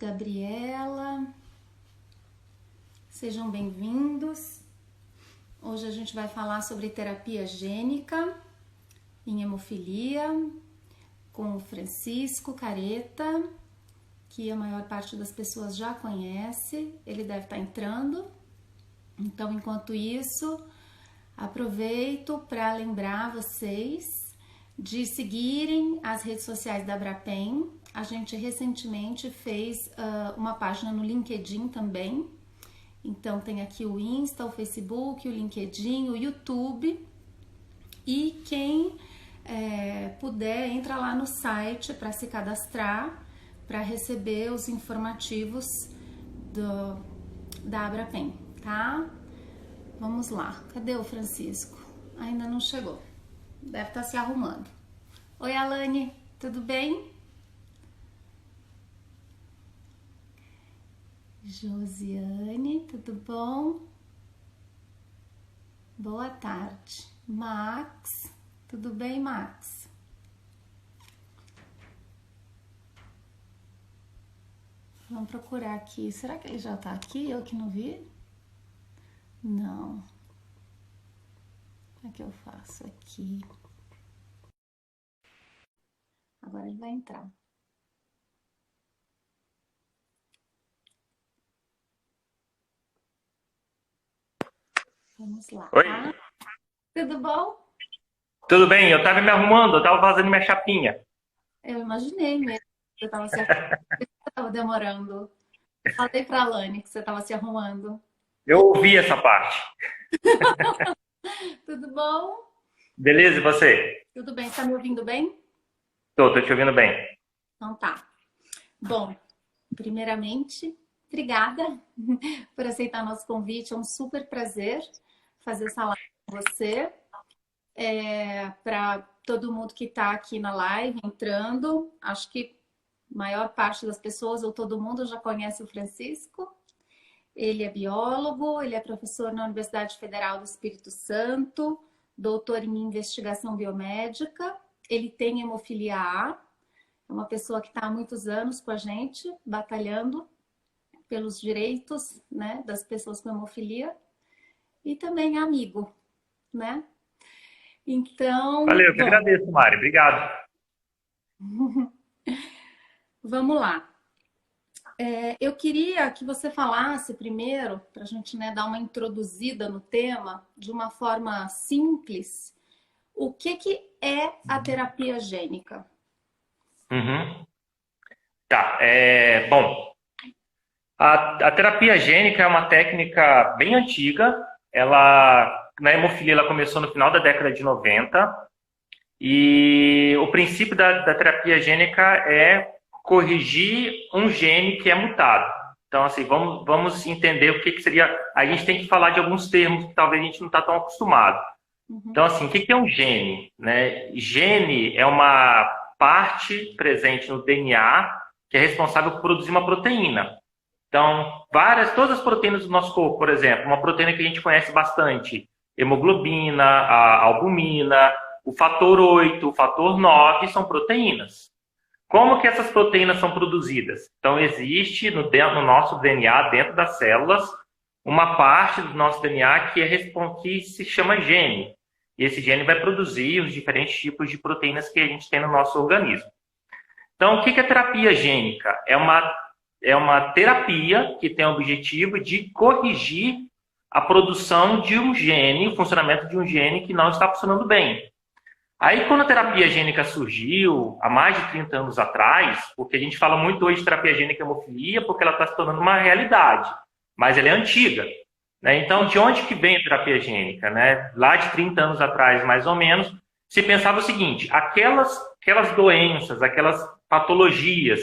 Gabriela, sejam bem-vindos. Hoje a gente vai falar sobre terapia gênica em hemofilia com o Francisco Careta, que a maior parte das pessoas já conhece. Ele deve estar entrando. Então, enquanto isso, aproveito para lembrar vocês de seguirem as redes sociais da Abrapem. A gente recentemente fez uma página no LinkedIn também. Então tem aqui o Insta, o Facebook, o LinkedIn, o YouTube. E quem puder, entra lá no site para se cadastrar, para receber os informativos da Abrapem, tá? Vamos lá. Cadê o Francisco? Ainda não chegou. Deve estar se arrumando. Oi, Alane, tudo bem? Josiane, tudo bom? Boa tarde. Max, tudo bem, Max? Vamos procurar aqui. Será que ele já tá aqui? Eu que não vi? Não. Como é que eu faço aqui? Agora ele vai entrar. Vamos lá. Oi. Tá? Tudo bom? Tudo bem? Eu estava me arrumando, eu estava fazendo minha chapinha. Eu imaginei mesmo que você estava se arrumando. Você estava demorando. Falei pra Alane que você estava se arrumando. Eu ouvi essa parte. Tudo bom? Beleza, e você? Tudo bem. Está me ouvindo bem? Tô te ouvindo bem. Então tá. Bom, primeiramente, obrigada por aceitar nosso convite. É um super prazer fazer essa live com você. Para todo mundo que está aqui na live, entrando, acho que a maior parte das pessoas, ou todo mundo, já conhece o Francisco. Ele é biólogo, ele é professor na Universidade Federal do Espírito Santo, doutor em investigação biomédica, ele tem hemofilia A, é uma pessoa que está há muitos anos com a gente, batalhando pelos direitos, né, das pessoas com hemofilia, e também é amigo, né? Então... Valeu, eu que agradeço, Mari. Obrigado. Vamos lá. Eu queria que você falasse primeiro, para a gente, né, dar uma introduzida no tema, de uma forma simples, o que é a terapia gênica? Tá, bom, a terapia gênica é uma técnica bem antiga. Na hemofilia, ela começou no final da década de 90. E o princípio da terapia gênica é corrigir um gene que é mutado. Então, assim, vamos entender o que seria... A gente tem que falar de alguns termos que talvez a gente não está tão acostumado. Então, assim, o que é um gene? Né? Gene é uma parte presente no DNA que é responsável por produzir uma proteína. Então, todas as proteínas do nosso corpo, por exemplo, uma proteína que a gente conhece bastante, hemoglobina, a albumina, o fator 8, o fator 9, são proteínas. Como que essas proteínas são produzidas? Então, existe no nosso DNA, dentro das células, uma parte do nosso DNA que se chama gene. E esse gene vai produzir os diferentes tipos de proteínas que a gente tem no nosso organismo. Então, o que é terapia gênica? É uma terapia que tem o objetivo de corrigir a produção de um gene, o funcionamento de um gene que não está funcionando bem. Aí, quando a terapia gênica surgiu, há mais de 30 anos atrás, porque a gente fala muito hoje de terapia gênica e hemofilia, porque ela está se tornando uma realidade, mas ela é antiga. Né? Então, de onde que vem a terapia gênica? Né? Lá de 30 anos atrás, mais ou menos, se pensava o seguinte: aquelas doenças, aquelas patologias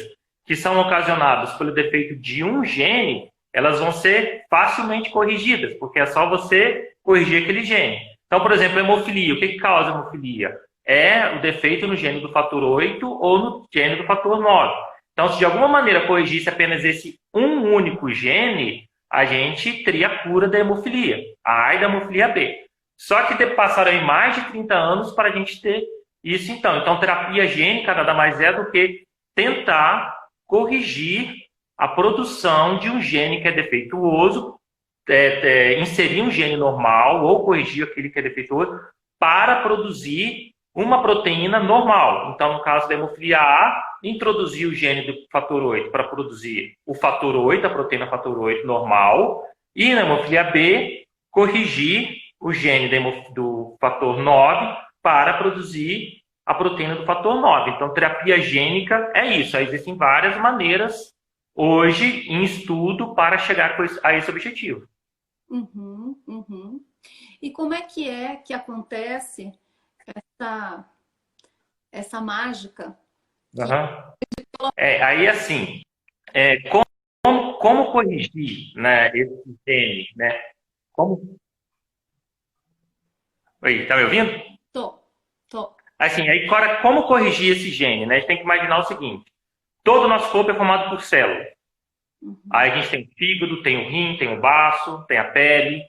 que são ocasionadas pelo defeito de um gene, elas vão ser facilmente corrigidas, porque é só você corrigir aquele gene. Então, por exemplo, a hemofilia. O que causa a hemofilia? É o defeito no gene do fator 8 ou no gene do fator 9. Então, se de alguma maneira corrigisse apenas esse um único gene, a gente teria a cura da hemofilia, a A e da hemofilia B. Só que passaram aí mais de 30 anos para a gente ter isso, então. Então, terapia gênica nada mais é do que tentar corrigir a produção de um gene que é defeituoso, inserir um gene normal ou corrigir aquele que é defeituoso para produzir uma proteína normal. Então, no caso da hemofilia A, introduzir o gene do fator 8 para produzir o fator 8, a proteína fator 8 normal, e na hemofilia B, corrigir o gene do fator 9 para produzir a proteína do fator 9. Então, terapia gênica é isso. Existem várias maneiras hoje em estudo para chegar a esse objetivo. E como é que acontece essa mágica? Aí, assim, como corrigir, né, esse gene, né? Oi, tá me ouvindo? Tô. Assim, aí, como corrigir esse gene, né? A gente tem que imaginar o seguinte: todo o nosso corpo é formado por células. Aí a gente tem o fígado, tem o rim, tem o baço, tem a pele.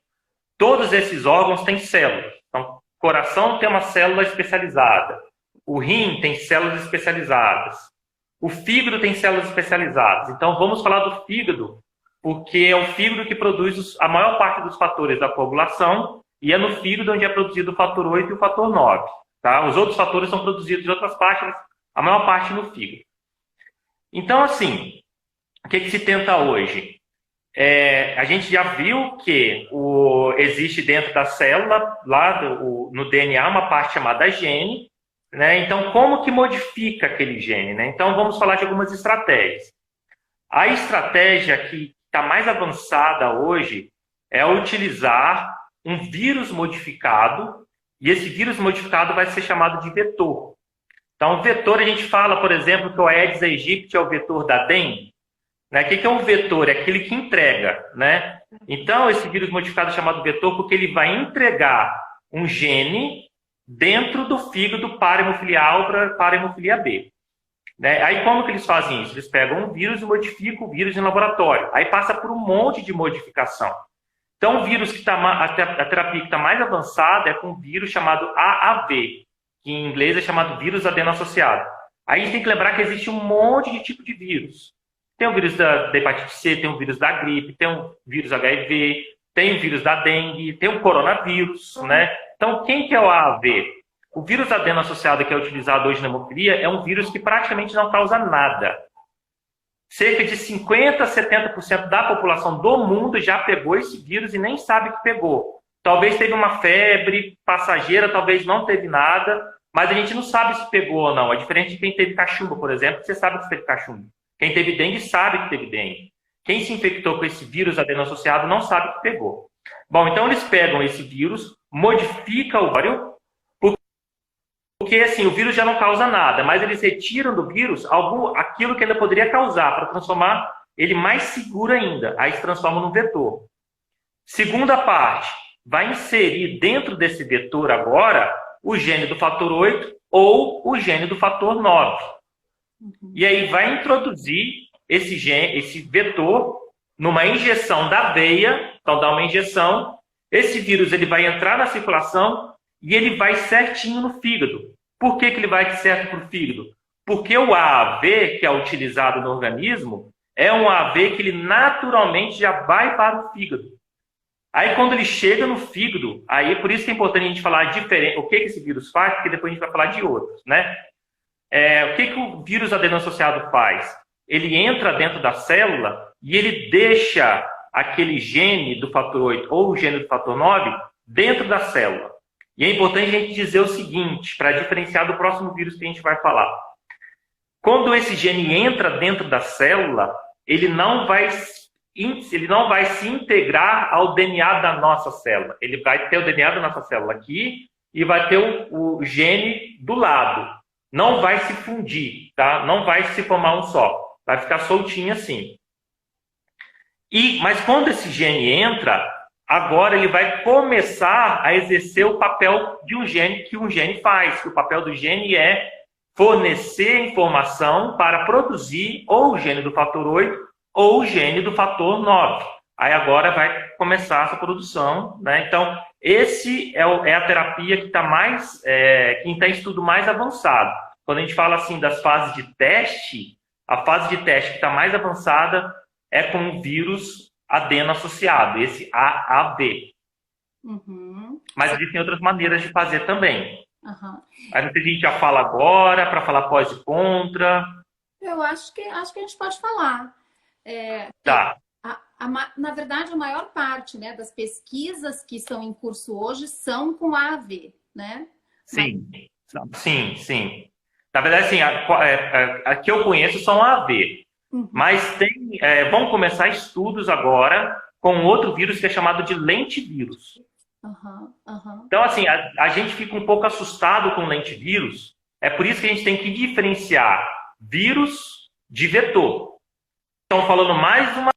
Todos esses órgãos têm células. Então, o coração tem uma célula especializada. O rim tem células especializadas. O fígado tem células especializadas. Então, vamos falar do fígado, porque é o fígado que produz a maior parte dos fatores da coagulação, e é no fígado onde é produzido o fator 8 e o fator 9. Tá? Os outros fatores são produzidos em outras partes, mas a maior parte no fígado. Então, assim, o que se tenta hoje? A gente já viu que existe dentro da célula, lá no DNA, uma parte chamada gene, né? Então, como que modifica aquele gene, né? Então, vamos falar de algumas estratégias. A estratégia que está mais avançada hoje é utilizar um vírus modificado, e esse vírus modificado vai ser chamado de vetor. Então, vetor, a gente fala, por exemplo, que o Aedes aegypti é o vetor da dengue. Né? O que é um vetor? É aquele que entrega, né? Então, esse vírus modificado é chamado vetor porque ele vai entregar um gene dentro do fígado para hemofilia A ou para hemofilia B. Né? Aí, como que eles fazem isso? Eles pegam um vírus e modificam o vírus em laboratório. Aí passa por um monte de modificação. Então, o vírus a terapia que está mais avançada é com um vírus chamado AAV, que em inglês é chamado vírus adeno-associado. Aí a gente tem que lembrar que existe um monte de tipo de vírus. Tem o vírus da hepatite C, tem o vírus da gripe, tem o vírus HIV, tem o vírus da dengue, tem o coronavírus, né? Então, quem que é o AAV? O vírus adeno-associado que é utilizado hoje na hemofilia é um vírus que praticamente não causa nada. Cerca de 50% a 70% da população do mundo já pegou esse vírus e nem sabe que pegou. Talvez teve uma febre passageira, talvez não teve nada, mas a gente não sabe se pegou ou não. É diferente de quem teve cachumba, por exemplo, que você sabe que teve cachumba. Quem teve dengue sabe que teve dengue. Quem se infectou com esse vírus adeno-associado não sabe que pegou. Bom, então eles pegam esse vírus, modificam o vírus, porque assim, o vírus já não causa nada, mas eles retiram do vírus aquilo que ainda poderia causar, para transformar ele mais seguro ainda. Aí se transforma num vetor. Segunda parte, vai inserir dentro desse vetor agora o gene do fator 8 ou o gene do fator 9. E aí vai introduzir esse vetor numa injeção da veia. Então dá uma injeção, esse vírus ele vai entrar na circulação e ele vai certinho no fígado. Por que ele vai certo para o fígado? Porque o AAV que é utilizado no organismo é um AAV que ele naturalmente já vai para o fígado. Aí quando ele chega no fígado, aí por isso que é importante a gente falar diferente, o que esse vírus faz, porque depois a gente vai falar de outros, né? O que o vírus adeno-associado faz? Ele entra dentro da célula e ele deixa aquele gene do fator 8 ou o gene do fator 9 dentro da célula. E é importante a gente dizer o seguinte, para diferenciar do próximo vírus que a gente vai falar. Quando esse gene entra dentro da célula, ele não vai se integrar ao DNA da nossa célula. Ele vai ter o DNA da nossa célula aqui e vai ter o gene do lado. Não vai se fundir, tá? Não vai se formar um só. Vai ficar soltinho assim. Mas quando esse gene entra, agora ele vai começar a exercer o papel de um gene que um gene faz. O papel do gene é fornecer informação para produzir ou o gene do fator 8 ou o gene do fator 9. Aí agora vai começar essa produção, né? Então, esse é a terapia que está que está em estudo mais avançado. Quando a gente fala assim das fases de teste, a fase de teste que está mais avançada é com o vírus adeno associado, esse AAV. Uhum. Mas existem outras maneiras de fazer também. Aham. Aí não sei se a gente já fala agora, para falar pós e contra. Eu acho que a gente pode falar. Tá, Na verdade, a maior parte, né, das pesquisas que estão em curso hoje são com AAV, né? sim. Sim, sim. Na verdade, assim, a que eu conheço são AAV. Uhum. Mas vão começar estudos agora com outro vírus que é chamado de lentivírus. Aham, aham. Então, assim, a gente fica um pouco assustado com lentivírus. É por isso que a gente tem que diferenciar vírus de vetor. Então, falando mais uma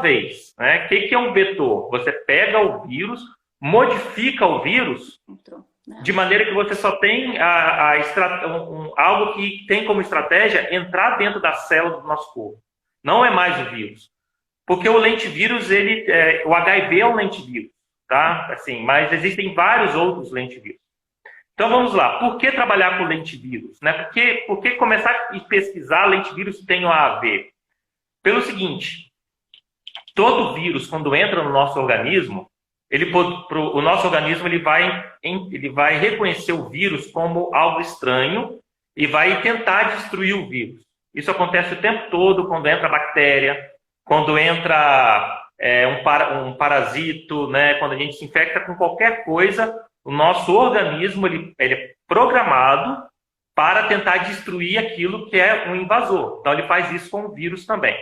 vez, né? O que é um vetor? Você pega o vírus, modifica o vírus Entrou, né? de maneira que você só tem algo que tem como estratégia entrar dentro da célula do nosso corpo. Não é mais o vírus. Porque o lentivírus, o HIV é um lentivírus, tá? Assim, mas existem vários outros lentivírus. Então vamos lá. Por que trabalhar com lentivírus? Né? Por que começar a pesquisar lentivírus que tem o AAV? Pelo seguinte, todo vírus, quando entra no nosso organismo, o nosso organismo ele vai reconhecer o vírus como algo estranho e vai tentar destruir o vírus. Isso acontece o tempo todo quando entra bactéria, quando entra um parasito, né? Quando a gente se infecta com qualquer coisa, o nosso organismo ele é programado para tentar destruir aquilo que é um invasor. Então ele faz isso com o vírus também.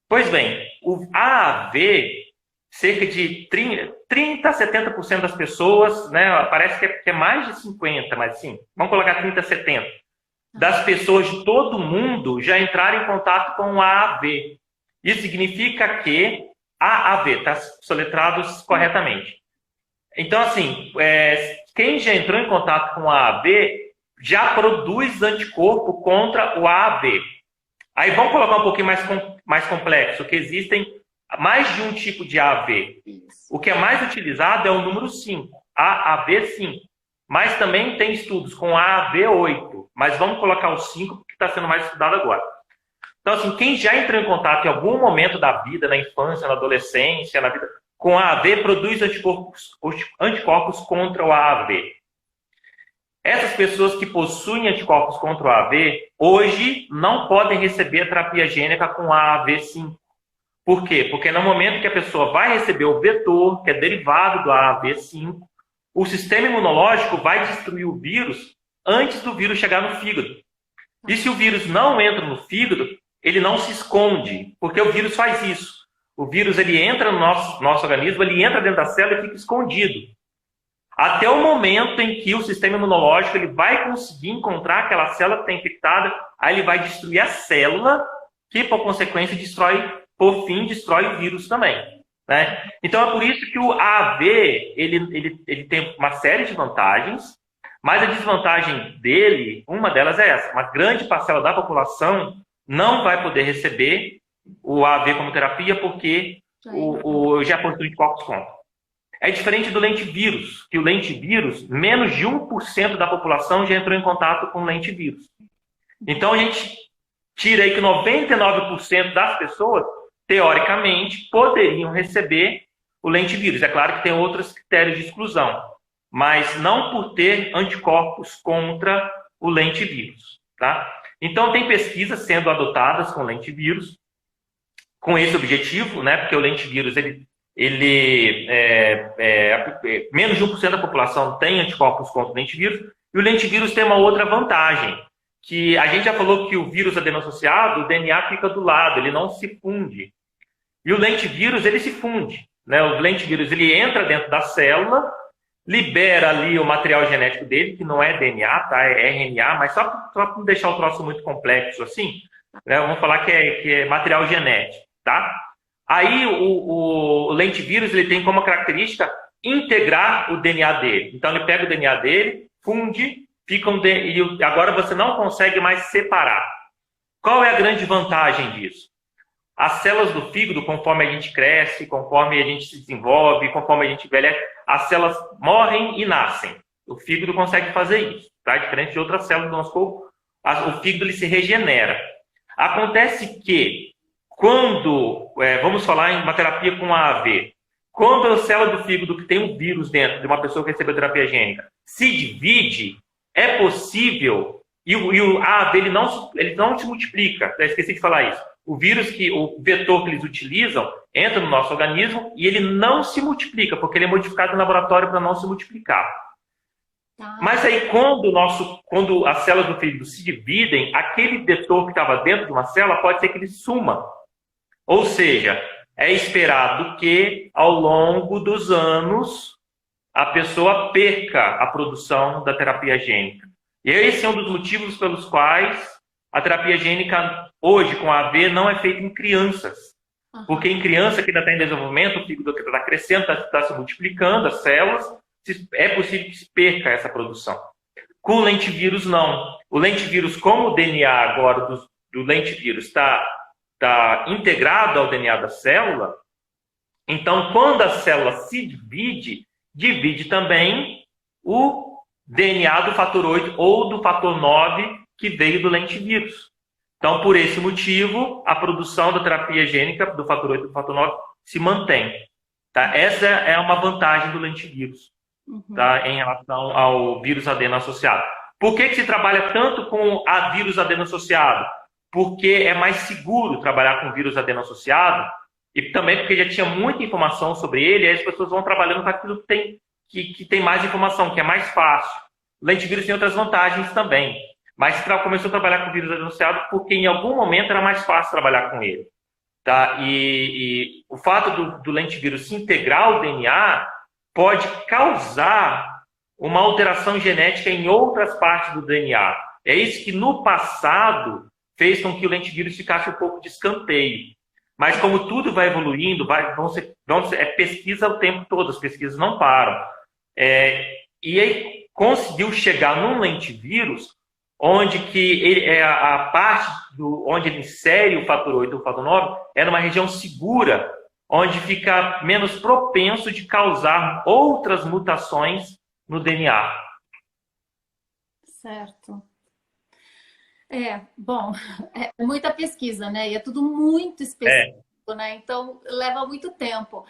Pois bem, o AAV, cerca de 30% a 70% das pessoas, né, parece que é mais de 50%, mas sim, vamos colocar 30% a 70%, das pessoas de todo mundo já entraram em contato com o AAV. Isso significa que AAV, está soletrado corretamente. Então, assim, quem já entrou em contato com o AAV já produz anticorpo contra o AAV. Aí vamos colocar um pouquinho mais complexo, que existem mais de um tipo de AAV. O que é mais utilizado é o número 5, AAV5. Mas também tem estudos com AAV8. Mas vamos colocar o 5, porque está sendo mais estudado agora. Então, assim, quem já entrou em contato em algum momento da vida, na infância, na adolescência, na vida, com AAV, produz anticorpos contra o AAV. Essas pessoas que possuem anticorpos contra o AAV, hoje não podem receber a terapia gênica com AAV5. Por quê? Porque no momento que a pessoa vai receber o vetor, que é derivado do AAV5, o sistema imunológico vai destruir o vírus antes do vírus chegar no fígado. E se o vírus não entra no fígado, ele não se esconde, porque o vírus faz isso. O vírus ele entra no nosso organismo, ele entra dentro da célula e fica escondido. Até o momento em que o sistema imunológico ele vai conseguir encontrar aquela célula que está infectada, aí ele vai destruir a célula, que por consequência por fim, destrói o vírus também. Né? Então é por isso que o AAV ele tem uma série de vantagens, mas a desvantagem dele, uma delas é essa: uma grande parcela da população não vai poder receber o AAV como terapia porque já possui anticorpos contra. É diferente do lentivírus, que o lentivírus, menos de 1% da população já entrou em contato com o lentivírus. Então a gente tira aí que 99% das pessoas, teoricamente, poderiam receber o lentivírus. É claro que tem outros critérios de exclusão, mas não por ter anticorpos contra o lentivírus. Tá? Então tem pesquisas sendo adotadas com lentivírus, com esse objetivo, né? Porque o lentivírus, menos de 1% da população tem anticorpos contra o lentivírus, e o lentivírus tem uma outra vantagem, que a gente já falou que o vírus adeno-associado, o DNA fica do lado, ele não se funde. E o lentivírus, ele se funde. Né? O lentivírus, ele entra dentro da célula, libera ali o material genético dele, que não é DNA, tá? É RNA, mas só para não deixar o troço muito complexo assim, né? Vamos falar que é material genético, tá? Aí o lentivírus ele tem como característica integrar o DNA dele. Então ele pega o DNA dele, funde, e agora você não consegue mais separar. Qual é a grande vantagem disso? As células do fígado, conforme a gente cresce, conforme a gente se desenvolve, conforme a gente envelhece, as células morrem e nascem. O fígado consegue fazer isso, tá? Diferente de outras células do nosso corpo, o fígado ele se regenera. Acontece que quando vamos falar em uma terapia com AAV. Quando a célula do fígado que tem um vírus dentro de uma pessoa que recebeu terapia gênica se divide, é possível, e o AAV ele não se multiplica, eu esqueci de falar isso. O vetor que eles utilizam entra no nosso organismo e ele não se multiplica, porque ele é modificado no laboratório para não se multiplicar. Tá. Mas aí quando as células do fígado se dividem, aquele vetor que estava dentro de uma célula pode ser que ele suma. Ou seja, é esperado que ao longo dos anos a pessoa perca a produção da terapia gênica. E esse é um dos motivos pelos quais a terapia gênica hoje com AAV não é feita em crianças. Porque em criança que ainda está em desenvolvimento, o fígado está crescendo, está se multiplicando, as células, é possível que se perca essa produção. Com o lentivírus, não. O lentivírus, como o DNA agora do lentivírus está integrado ao DNA da célula, então quando a célula se divide também o DNA do fator 8 ou do fator 9 que veio do lentivírus. Então, por esse motivo, a produção da terapia gênica do fator 8 e do fator 9 se mantém. Tá? Essa é uma vantagem do lentivírus, tá? Em relação ao vírus adeno associado. Por que se trabalha tanto com a vírus adeno associado? Porque é mais seguro trabalhar com vírus adeno associado e também porque já tinha muita informação sobre ele, e aí as pessoas vão trabalhando com aquilo que tem mais informação, que é mais fácil. O lentivírus tem outras vantagens também, mas começou a trabalhar com vírus adeno associado porque em algum momento era mais fácil trabalhar com ele. Tá? E o fato do lentivírus se integrar ao DNA pode causar uma alteração genética em outras partes do DNA. É isso que no passado fez com que o lentivírus ficasse um pouco de escanteio. Mas como tudo vai evoluindo, pesquisa o tempo todo, as pesquisas não param. E aí conseguiu chegar num lentivírus onde que a parte onde ele insere o fator 8 e o fator 9 é numa região segura, onde fica menos propenso de causar outras mutações no DNA. Certo. Bom, é muita pesquisa, né? E é tudo muito específico, né? Então, leva muito tempo.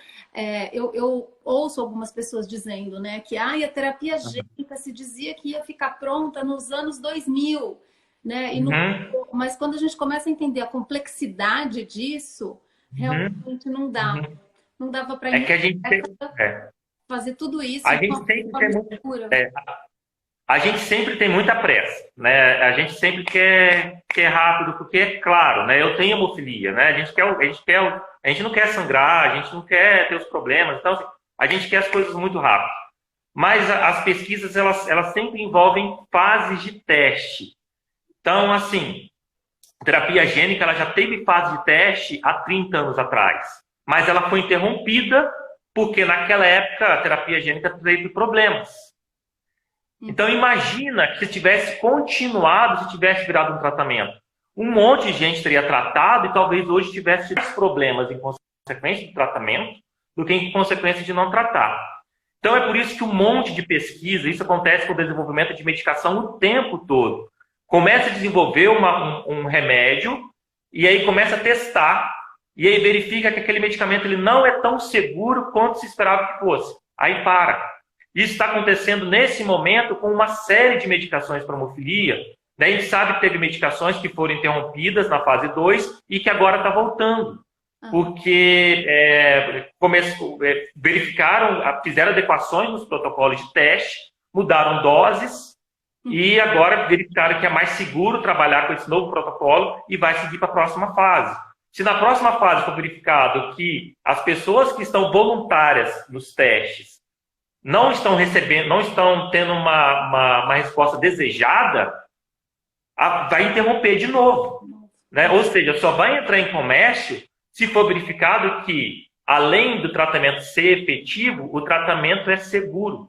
Eu ouço algumas pessoas dizendo, né, que a terapia gênica se dizia que ia ficar pronta nos anos 2000, né? Mas quando a gente começa a entender a complexidade disso, realmente não dá. Não dava para fazer tudo isso. A gente sempre tem muita pressa, né? A gente sempre quer rápido, porque é claro, né? Eu tenho hemofilia, né? A gente não quer sangrar, a gente não quer ter os problemas, então assim, a gente quer as coisas muito rápido. Mas as pesquisas elas sempre envolvem fases de teste. Então, assim, a terapia gênica ela já teve fase de teste há 30 anos atrás, mas ela foi interrompida porque naquela época a terapia gênica teve problemas. Então, imagina que se tivesse continuado, se tivesse virado um tratamento. Um monte de gente teria tratado e talvez hoje tivesse mais problemas em consequência do tratamento do que em consequência de não tratar. Então, é por isso que um monte de pesquisa, isso acontece com o desenvolvimento de medicação o tempo todo. Começa a desenvolver um remédio e aí começa a testar e aí verifica que aquele medicamento ele não é tão seguro quanto se esperava que fosse. Aí para. Isso está acontecendo nesse momento com uma série de medicações para hemofilia. A gente sabe que teve medicações que foram interrompidas na fase 2 e que agora está voltando. Porque fizeram adequações nos protocolos de teste, mudaram doses e agora verificaram que é mais seguro trabalhar com esse novo protocolo e vai seguir para a próxima fase. Se na próxima fase for verificado que as pessoas que estão voluntárias nos testes não estão recebendo, não estão tendo uma resposta desejada, vai interromper de novo. Né? Ou seja, só vai entrar em comércio se for verificado que, além do tratamento ser efetivo, o tratamento é seguro.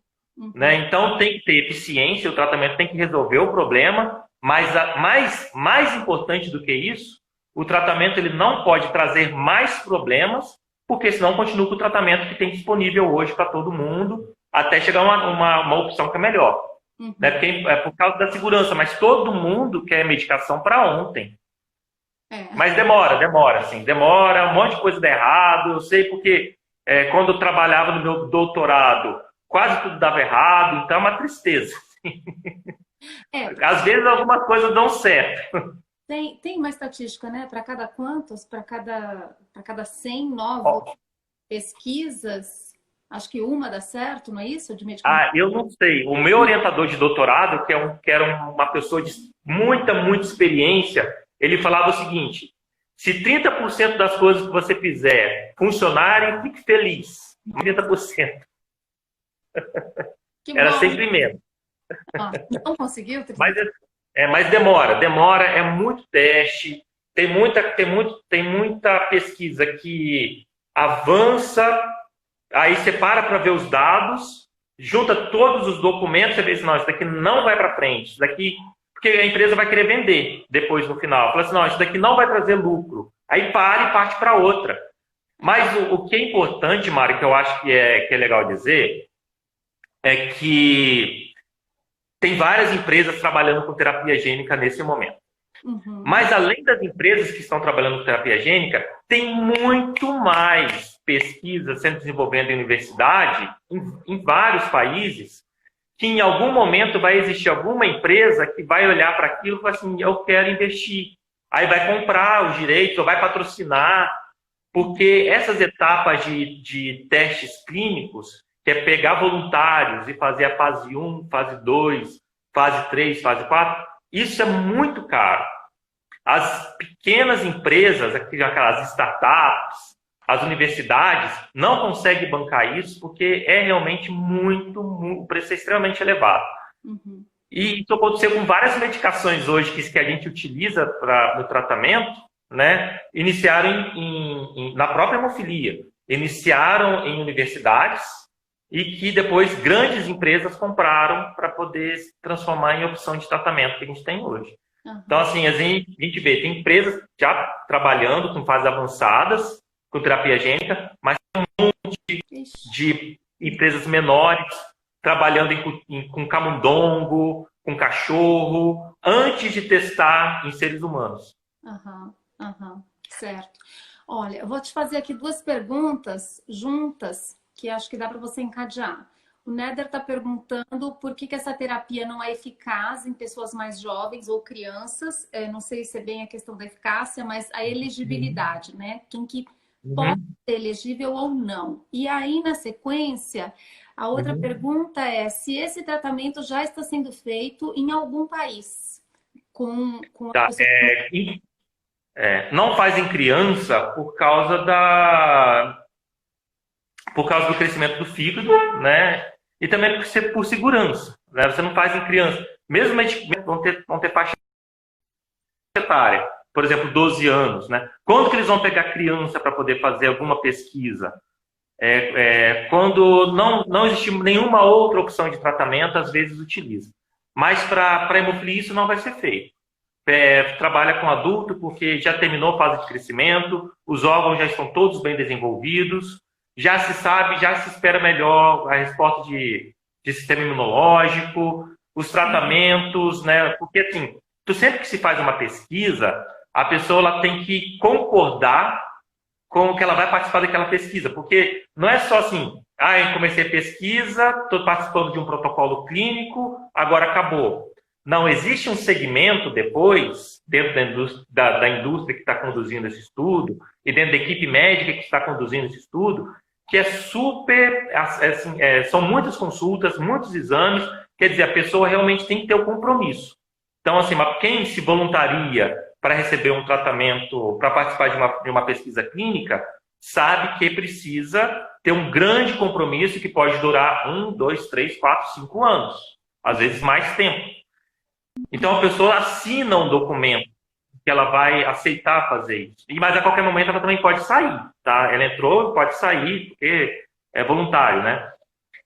Né? Então tem que ter eficiência, o tratamento tem que resolver o problema, mas mais importante do que isso, o tratamento ele não pode trazer mais problemas, porque senão continua com o tratamento que tem disponível hoje para todo mundo, até chegar uma opção que é melhor. Né? Porque é por causa da segurança, mas todo mundo quer medicação para ontem. É. Mas assim, demora, um monte de coisa dá errado. Eu sei porque quando eu trabalhava no meu doutorado, quase tudo dava errado, então é uma tristeza. É, Às vezes algumas coisas dão certo. tem uma estatística, né? Para cada quantos? Para cada 100 novos Ó, pesquisas, acho que uma dá certo, não é isso? De medicamento. eu não sei. O meu orientador de doutorado, que era uma pessoa de muita experiência, ele falava o seguinte: se 30% das coisas que você fizer funcionarem, fique feliz. 30%. Que Era bom. sempre menos. Ah, não conseguiu? Mas demora, é muito teste, tem muita pesquisa que avança, aí você para ver os dados, junta todos os documentos, você vê assim, não, isso daqui não vai para frente, isso daqui, porque a empresa vai querer vender depois no final. Fala assim, não, isso daqui não vai trazer lucro. Aí para e parte para outra. Mas o que é importante, Mário, que eu acho que é legal dizer, é que tem várias empresas trabalhando com terapia gênica nesse momento. Uhum. Mas além das empresas que estão trabalhando com terapia gênica, tem muito mais pesquisa sendo desenvolvida em universidade, em vários países, que em algum momento vai existir alguma empresa que vai olhar para aquilo e falar assim, eu quero investir. Aí vai comprar os direitos, ou vai patrocinar, porque essas etapas de testes clínicos, que é pegar voluntários e fazer a fase 1, fase 2, fase 3, fase 4, isso é muito caro. As pequenas empresas, aquelas startups, as universidades, não conseguem bancar isso porque é realmente o preço é extremamente elevado. Uhum. E isso aconteceu com várias medicações hoje que a gente utiliza no tratamento, né? Iniciaram na própria hemofilia, iniciaram em universidades e que depois grandes empresas compraram para poder se transformar em opção de tratamento que a gente tem hoje. Uhum. Então, assim, a gente vê, tem empresas já trabalhando com fases avançadas, com terapia gênica, mas tem um monte de empresas menores trabalhando com camundongo, com cachorro, antes de testar em seres humanos. Certo. Olha, eu vou te fazer aqui duas perguntas juntas, que acho que dá para você encadear. O Néder está perguntando por que essa terapia não é eficaz em pessoas mais jovens ou crianças. Não sei se é bem a questão da eficácia, mas a elegibilidade, né? Quem que pode ser elegível ou não. E aí, na sequência, a outra pergunta é se esse tratamento já está sendo feito em algum país. Tá, não faz em criança por causa do crescimento do fígado, né? E também por segurança, né? Você não faz em criança. Mesmo medicamentos vão ter faixa etária, por exemplo, 12 anos, né? Quando que eles vão pegar criança para poder fazer alguma pesquisa? Quando não existe nenhuma outra opção de tratamento, às vezes utiliza. Mas para hemofilia isso não vai ser feito. Trabalha com adulto porque já terminou a fase de crescimento, os órgãos já estão todos bem desenvolvidos, já se sabe, já se espera melhor a resposta de sistema imunológico, os tratamentos, né? Porque assim, sempre que se faz uma pesquisa, a pessoa ela tem que concordar com o que ela vai participar daquela pesquisa, porque não é só assim, eu comecei a pesquisa, estou participando de um protocolo clínico, agora acabou. Não, existe um segmento depois, dentro da indústria que está conduzindo esse estudo, e dentro da equipe médica que está conduzindo esse estudo, que é super, assim, são muitas consultas, muitos exames, quer dizer, a pessoa realmente tem que ter o compromisso. Então, assim, quem se voluntaria para receber um tratamento, para participar de uma pesquisa clínica, sabe que precisa ter um grande compromisso que pode durar 1, 2, 3, 4, 5 anos, às vezes mais tempo. Então, a pessoa assina um documento que ela vai aceitar fazer isso. Mas, a qualquer momento, ela também pode sair, tá? Ela entrou, pode sair, porque é voluntário, né?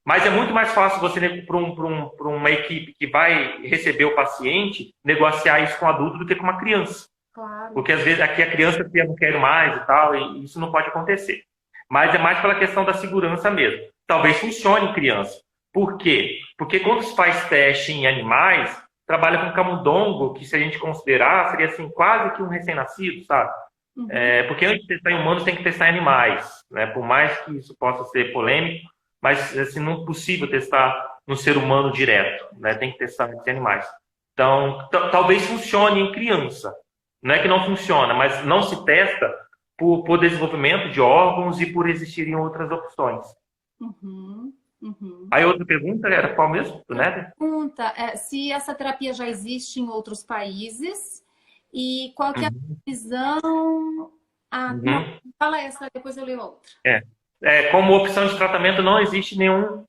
Mas é muito mais fácil você, para uma equipe que vai receber o paciente, negociar isso com um adulto do que com uma criança. Claro. Porque, às vezes, aqui a criança não quer mais e tal, e isso não pode acontecer. Mas é mais pela questão da segurança mesmo. Talvez funcione em criança. Por quê? Porque quando se faz teste em animais, trabalha com camundongo, que se a gente considerar, seria assim, quase que um recém-nascido, sabe? Uhum. Porque antes de testar em humanos, tem que testar em animais, né? Por mais que isso possa ser polêmico, mas assim, não é possível testar no ser humano direto, né? Tem que testar em animais. Então, talvez funcione em criança. Não é que não funciona, mas não se testa por desenvolvimento de órgãos e por existirem outras opções. Uhum. Uhum. Aí outra pergunta era qual mesmo, né? Pergunta é se essa terapia já existe em outros países e qual que é a Uhum. visão... Ah, não, Uhum. fala essa, depois eu leio outra. Como opção de tratamento, não existe nenhum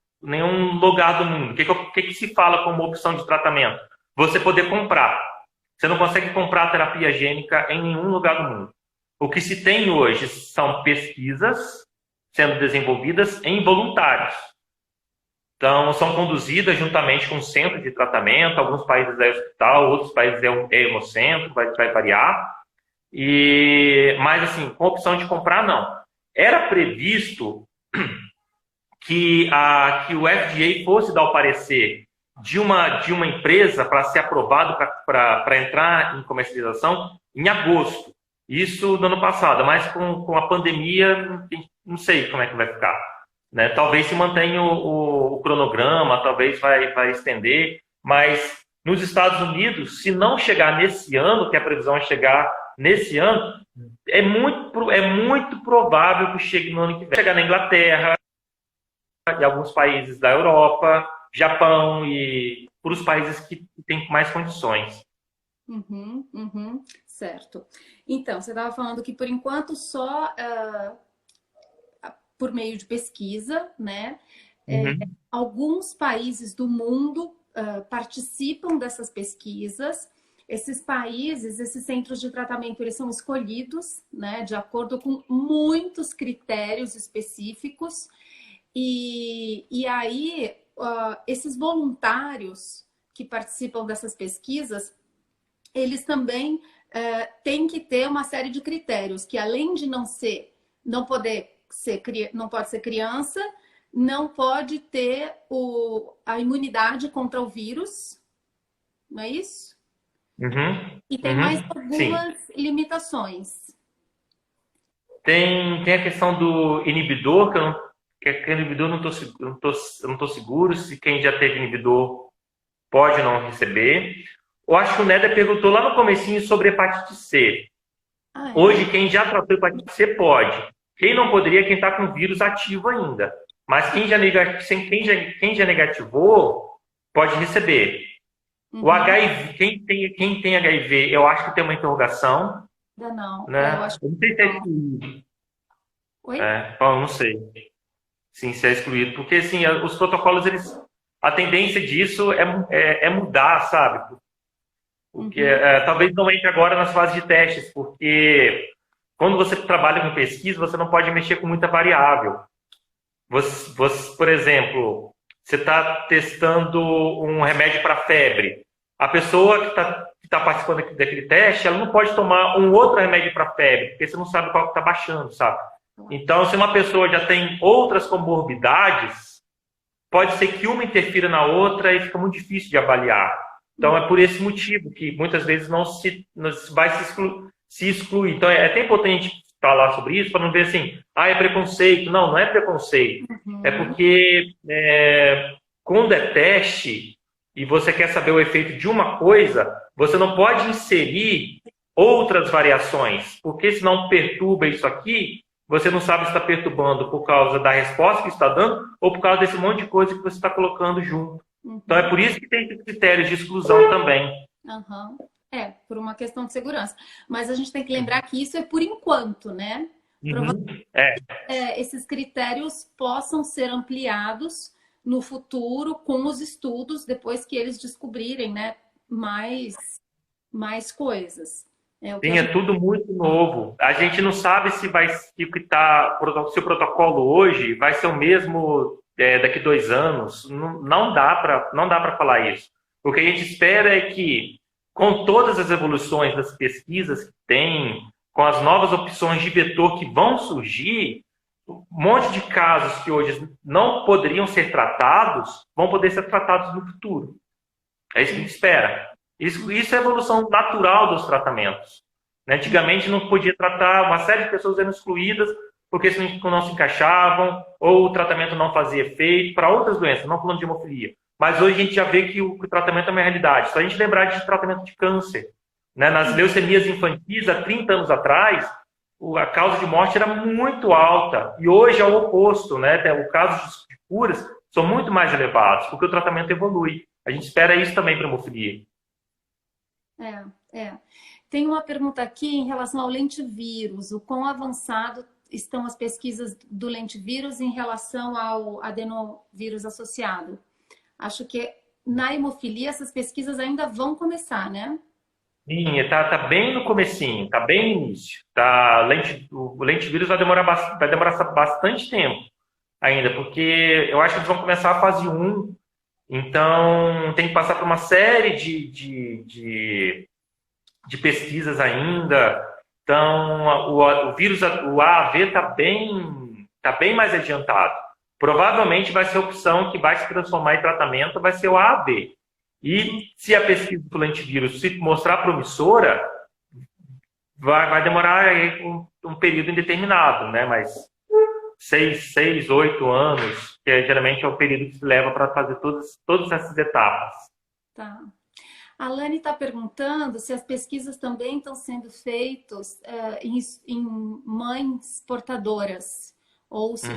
lugar do mundo. O que se fala como opção de tratamento? Você poder comprar. Você não consegue comprar terapia gênica em nenhum lugar do mundo. O que se tem hoje são pesquisas sendo desenvolvidas em voluntários. Então, são conduzidas juntamente com o centro de tratamento. Alguns países é hospital, outros países é hemocentro, vai variar. Mas, assim, com opção de comprar, não. Era previsto que o FDA fosse dar o parecer de uma empresa para ser aprovado para entrar em comercialização em agosto. Isso no ano passado, mas com a pandemia, não sei como é que vai ficar. Né? Talvez se mantenha o cronograma, talvez vai estender, mas nos Estados Unidos, se não chegar nesse ano, que a previsão é chegar nesse ano, é muito provável que chegue no ano que vem. Chegar na Inglaterra, e alguns países da Europa, Japão e para os países que têm mais condições. Certo. Então, você estava falando que por enquanto só por meio de pesquisa, né? Alguns países do mundo participam dessas pesquisas. Esses países, esses centros de tratamento, eles são escolhidos, né, de acordo com muitos critérios específicos. E aí, esses voluntários que participam dessas pesquisas, eles também têm que ter uma série de critérios, que além de não pode ser criança, não pode ter a imunidade contra o vírus, não é isso? E tem mais algumas limitações. Tem a questão do inibidor, que o inibidor não estou seguro se quem já teve inibidor pode ou não receber. Eu acho que o Néder perguntou lá no comecinho sobre hepatite C. Hoje, quem já tratou hepatite C pode. Quem não poderia é quem está com vírus ativo ainda. Mas quem já negativou, pode receber. O HIV, quem tem HIV, eu acho que tem uma interrogação. Ainda não. Né? Eu acho que não sei se é excluído. Oi? Não sei. Sim, se é excluído. Porque, assim, os protocolos, a tendência disso é mudar, sabe? Porque talvez não entre agora nas fases de testes, porque quando você trabalha com pesquisa, você não pode mexer com muita variável. Por exemplo, você está testando um remédio para febre. A pessoa que está participando daquele teste, ela não pode tomar um outro remédio para febre, porque você não sabe qual que está baixando, sabe? Então, se uma pessoa já tem outras comorbidades, pode ser que uma interfira na outra e fica muito difícil de avaliar. Então, é por esse motivo que muitas vezes não vai se excluir. Então, é até importante falar sobre isso para não ver assim, é preconceito. Não, não é preconceito. É porque quando é teste e você quer saber o efeito de uma coisa, você não pode inserir outras variações, porque senão perturba isso aqui, você não sabe se está perturbando por causa da resposta que está dando ou por causa desse monte de coisa que você está colocando junto. Então, é por isso que tem critérios de exclusão também. Por uma questão de segurança. Mas a gente tem que lembrar que isso é por enquanto, né? Esses critérios possam ser ampliados no futuro com os estudos, depois que eles descobrirem, né, mais coisas. Sim, é tudo muito novo. A gente não sabe se o protocolo hoje vai ser o mesmo daqui 2 anos. Não dá para falar isso. O que a gente espera é que, com todas as evoluções das pesquisas que tem, com as novas opções de vetor que vão surgir, um monte de casos que hoje não poderiam ser tratados vão poder ser tratados no futuro. É isso que a gente espera. Isso é a evolução natural dos tratamentos. Né? Antigamente não podia tratar, uma série de pessoas eram excluídas porque não se encaixavam, ou o tratamento não fazia efeito, para outras doenças, não falando de hemofilia. Mas hoje a gente já vê que o tratamento é uma realidade. Só a gente lembrar de tratamento de câncer. Né? Nas leucemias infantis, há 30 anos atrás, a causa de morte era muito alta. E hoje é o oposto. Né? O caso de curas são muito mais elevados, porque o tratamento evolui. A gente espera isso também para a hemofilia. Tem uma pergunta aqui em relação ao lentivírus. O quão avançado estão as pesquisas do lentivírus em relação ao adenovírus associado? Acho que na hemofilia essas pesquisas ainda vão começar, né? Sim, tá bem no comecinho, está bem no início. O lentivírus vai demorar bastante tempo ainda, porque eu acho que eles vão começar a fase 1, então tem que passar por uma série de pesquisas ainda. Então, o vírus, o AAV está bem mais adiantado. Provavelmente vai ser a opção que vai se transformar em tratamento, vai ser o AAV. E se a pesquisa do lentivírus se mostrar promissora, vai demorar aí um período indeterminado, né? Mas 6, 8 anos, que geralmente é o período que se leva para fazer todas essas etapas. Tá. A Lani está perguntando se as pesquisas também estão sendo feitas em mães portadoras ou se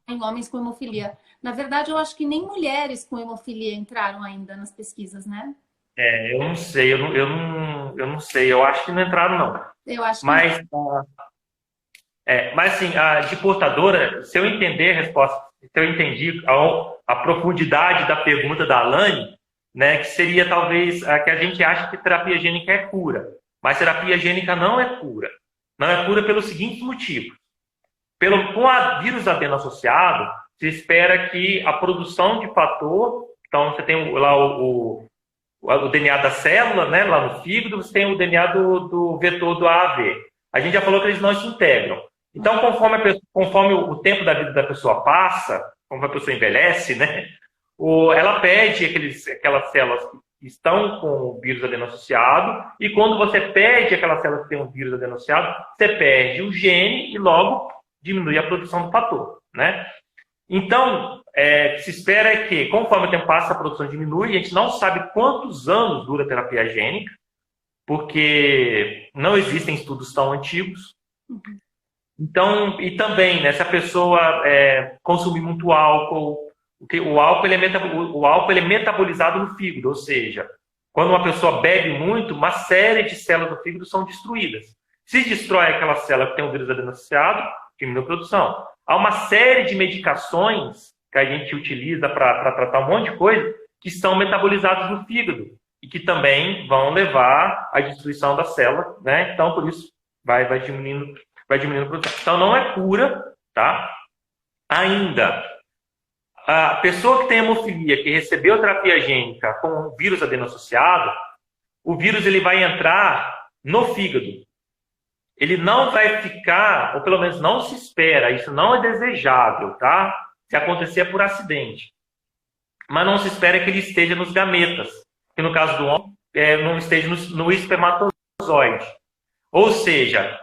em homens com hemofilia. Na verdade, eu acho que nem mulheres com hemofilia entraram ainda nas pesquisas, né? Eu não sei, eu não sei, eu acho que não entraram, não. Eu acho que mas assim, de portadora, se eu entender a resposta, se eu entendi a profundidade da pergunta da Alane, né, que seria talvez que a gente acha que terapia gênica é cura. Mas terapia gênica não é cura. Não é cura pelos seguintes motivos. Com o vírus adeno associado, se espera que a produção de fator, então você tem lá o DNA da célula, né, lá no fígado, você tem o DNA do vetor do AAV. A gente já falou que eles não se integram. Então, conforme o tempo da vida da pessoa passa, conforme a pessoa envelhece, né, ela perde aquelas células que estão com o vírus adeno associado, e quando você perde aquelas células que têm o vírus adeno associado, você perde o gene e logo diminui a produção do fator, né? Então, se espera que, conforme o tempo passa, a produção diminui. A gente não sabe quantos anos dura a terapia gênica, porque não existem estudos tão antigos. Então, e também, né, se a pessoa consumir muito álcool, o álcool ele é metabolizado no fígado, ou seja, quando uma pessoa bebe muito, uma série de células do fígado são destruídas. Se destrói aquela célula que tem o vírus adeno associado, diminui a produção. Há uma série de medicações que a gente utiliza para tratar um monte de coisa que estão metabolizadas no fígado e que também vão levar à destruição da célula, né? Então, por isso, vai diminuindo a produção. Então, não é cura, tá? Ainda, a pessoa que tem hemofilia, que recebeu terapia gênica com o vírus adeno associado, o vírus ele vai entrar no fígado. Ele não vai ficar, ou pelo menos não se espera, isso não é desejável, tá? Se acontecer é por acidente. Mas não se espera que ele esteja nos gametas, que no caso do homem, não esteja no espermatozoide. Ou seja,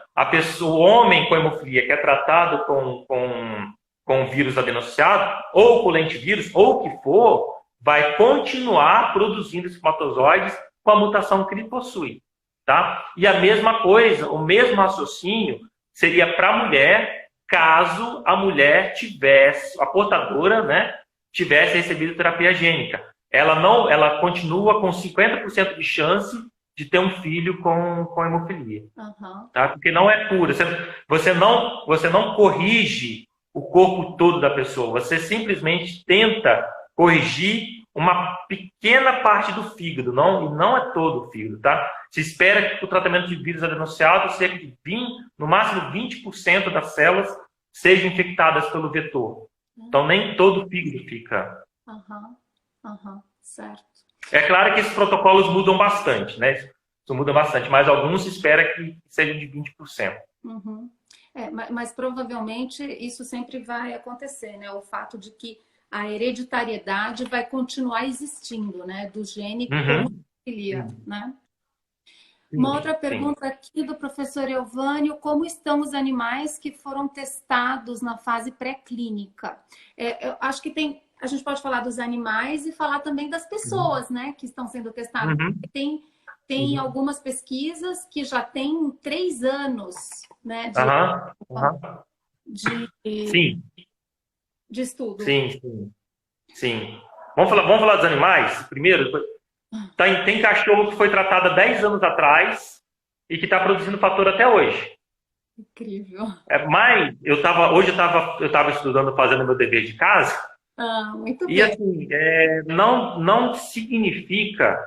o homem com hemofilia que é tratado com vírus adeno associado, ou com lentivírus, ou o que for, vai continuar produzindo espermatozoides com a mutação que ele possui. Tá? E a mesma coisa, o mesmo raciocínio seria para a mulher, caso a mulher a portadora, né, tivesse recebido terapia gênica. Ela continua com 50% de chance de ter um filho com hemofilia. Tá? Porque não é cura. Você não corrige o corpo todo da pessoa, você simplesmente tenta corrigir uma pequena parte do fígado, e não é todo o fígado, tá? Se espera que o tratamento de vírus adeno associado, cerca de no máximo 20% das células sejam infectadas pelo vetor. Então, nem todo o fígado fica. Certo. É claro que esses protocolos mudam bastante, né? Isso muda bastante, mas alguns se espera que sejam de 20%. Mas provavelmente isso sempre vai acontecer, né? O fato de que a hereditariedade vai continuar existindo, né? Do gene com Uhum. hemofilia, né? Uma Sim, outra sim. pergunta aqui do professor Euvânio: como estão os animais que foram testados na fase pré-clínica? Eu acho que a gente pode falar dos animais e falar também das Uhum. pessoas, né, que estão sendo testadas. Uhum. Tem Uhum. algumas pesquisas que já têm 3 anos, né, Aham. Aham. de, Sim, de estudo. sim, sim, sim. Vamos falar dos animais primeiro? Tem cachorro que foi tratado há 10 anos atrás e que está produzindo fator até hoje. Incrível. Mas hoje eu tava estudando, fazendo meu dever de casa, Ah, muito e bem. assim, não significa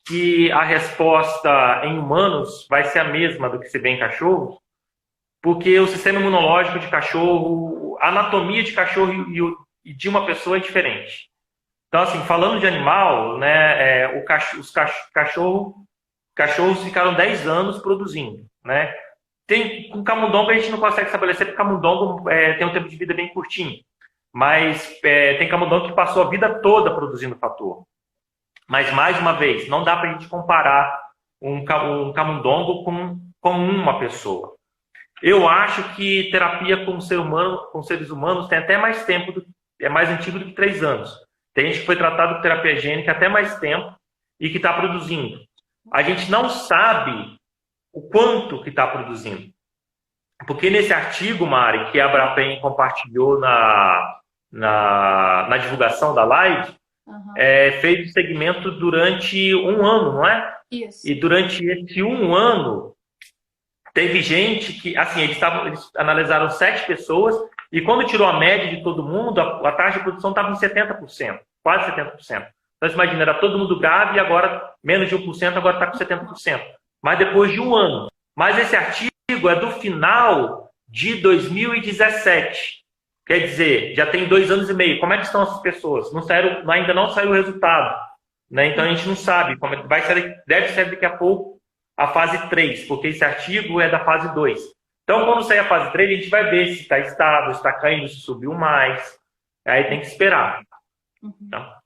que a resposta em humanos vai ser a mesma do que se vê em cachorro, porque o sistema imunológico de cachorro, a anatomia de cachorro e de uma pessoa é diferente. Então, assim, falando de animal, né, os cachorros ficaram 10 anos produzindo, né? Com camundongo a gente não consegue estabelecer, porque camundongo tem um tempo de vida bem curtinho. Mas tem camundongo que passou a vida toda produzindo fator. Mas, mais uma vez, não dá para a gente comparar um camundongo com uma pessoa. Eu acho que terapia com seres humanos tem até mais tempo, é mais antigo do que 3 anos. Tem gente que foi tratado com terapia gênica até mais tempo e que está produzindo. A gente não sabe o quanto que está produzindo. Porque nesse artigo, Mari, que a Abrapem compartilhou na divulgação da live, Uhum. fez o segmento durante um ano, não é? Isso. E durante esse um ano, teve gente que, assim, eles analisaram 7 pessoas e quando tirou a média de todo mundo, a taxa de produção estava em 70%, quase 70%. Então, você imagina, era todo mundo grave e agora menos de 1%, agora está com 70%. Mas depois de um ano. Mas esse artigo é do final de 2017. Quer dizer, já tem 2 anos e meio. Como é que estão essas pessoas? Ainda não saiu o resultado. Né? Então a gente não sabe. Deve ser daqui a pouco a fase 3, porque esse artigo é da fase 2. Então, quando sair a fase 3, a gente vai ver se está estável, se está caindo, se subiu mais. Aí tem que esperar. Uhum. Tá?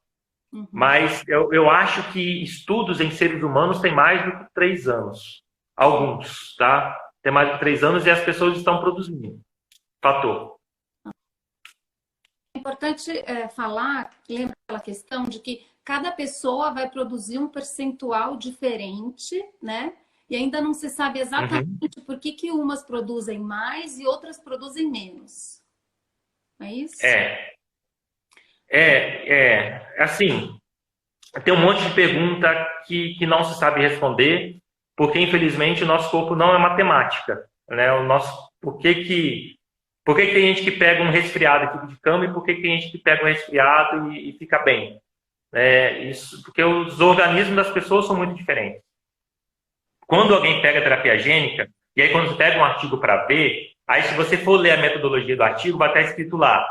Uhum. Mas eu acho que estudos em seres humanos têm mais do que 3 anos. Alguns, tá? Tem mais do que 3 anos e as pessoas estão produzindo fator. É importante falar, lembrar aquela questão de que cada pessoa vai produzir um percentual diferente, né? E ainda não se sabe exatamente por que umas produzem mais e outras produzem menos. Não é isso? Assim, tem um monte de pergunta que não se sabe responder, porque infelizmente o nosso corpo não é matemática, né? Por que tem gente que pega um resfriado e fica de cama e por que tem gente que pega um resfriado e fica bem? Isso, porque os organismos das pessoas são muito diferentes. Quando alguém pega terapia gênica, e aí quando você pega um artigo para ver, aí se você for ler a metodologia do artigo, vai estar escrito lá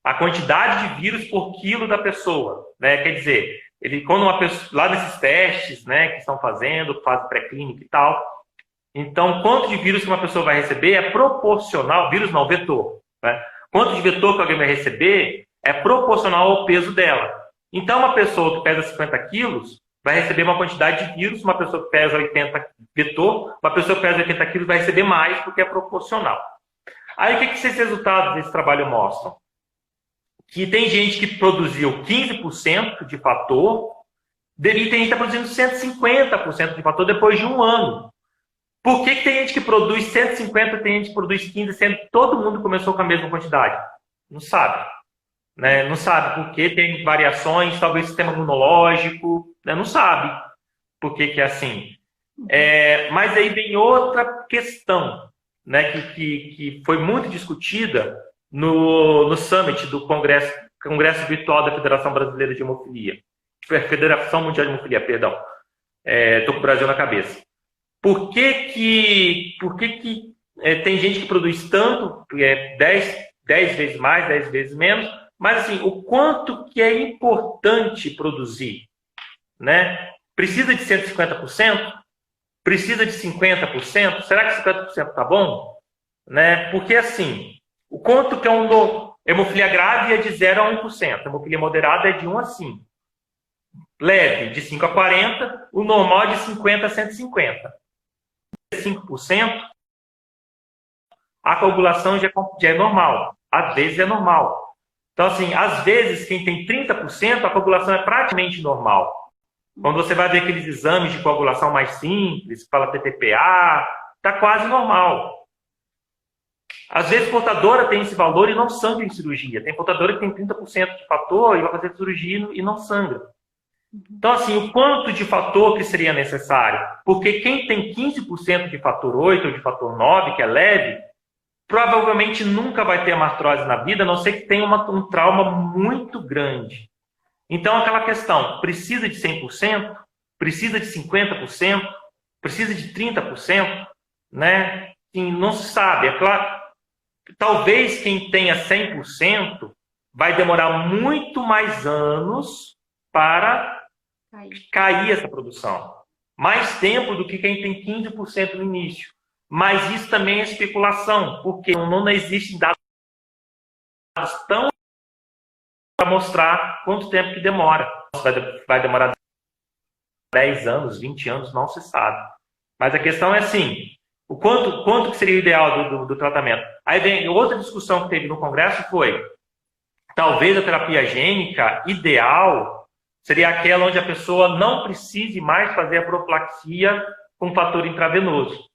a quantidade de vírus por quilo da pessoa, né? Quer dizer, quando uma pessoa, lá nesses testes, né, que estão fazendo, fase pré-clínica e tal, então quanto de vírus que uma pessoa vai receber é proporcional, vírus não, vetor, né? Quanto de vetor que alguém vai receber é proporcional ao peso dela. Então uma pessoa que pesa 50 quilos vai receber uma quantidade de vírus, uma pessoa que pesa 80 vetor, uma pessoa que pesa 80 quilos vai receber mais porque é proporcional. Aí o que esses resultados desse trabalho mostram? Que tem gente que produziu 15% de fator e tem gente que está produzindo 150% de fator depois de um ano. Por que tem gente que produz 150% e tem gente que produz 15%, sendo que todo mundo começou com a mesma quantidade? Não sabe. Né? Não sabe por que tem variações, talvez sistema imunológico, né? Não sabe por que é assim. Mas aí vem outra questão, né? que foi muito discutida no Summit do Congresso Virtual da Federação Brasileira de Hemofilia. Federação Mundial de Hemofilia, perdão. Estou com o Brasil na cabeça. Por que tem gente que produz tanto, 10 vezes mais, 10 vezes menos, mas assim, o quanto que é importante produzir, né? Precisa de 150%? Precisa de 50%? Será que 50% tá bom? Né? Porque assim, o quanto que é Hemofilia grave é de 0 a 1%. Hemofilia moderada é de 1 a 5. Leve, de 5 a 40. O normal é de 50 a 150. 5%, a coagulação já é normal. Às vezes é normal. Então, assim, às vezes, quem tem 30%, a coagulação é praticamente normal. Quando você vai ver aqueles exames de coagulação mais simples, fala PTPA, está quase normal. Às vezes, portadora tem esse valor e não sangra em cirurgia. Tem portadora que tem 30% de fator e vai fazer cirurgia e não sangra. Então, assim, o quanto de fator que seria necessário? Porque quem tem 15% de fator 8 ou de fator 9, que é leve, provavelmente nunca vai ter amartrose na vida, a não ser que tenha um trauma muito grande. Então, aquela questão, precisa de 100%? Precisa de 50%? Precisa de 30%? Né? Assim, não se sabe. É claro, talvez quem tenha 100% vai demorar muito mais anos para cair essa produção. Mais tempo do que quem tem 15% no início. Mas isso também é especulação, porque não existem dados tão para mostrar quanto tempo que demora. Vai demorar 10 anos, 20 anos, não se sabe. Mas a questão é assim, o quanto que seria o ideal do tratamento? Aí vem outra discussão que teve no Congresso foi, talvez a terapia gênica ideal seria aquela onde a pessoa não precise mais fazer a profilaxia com fator intravenoso.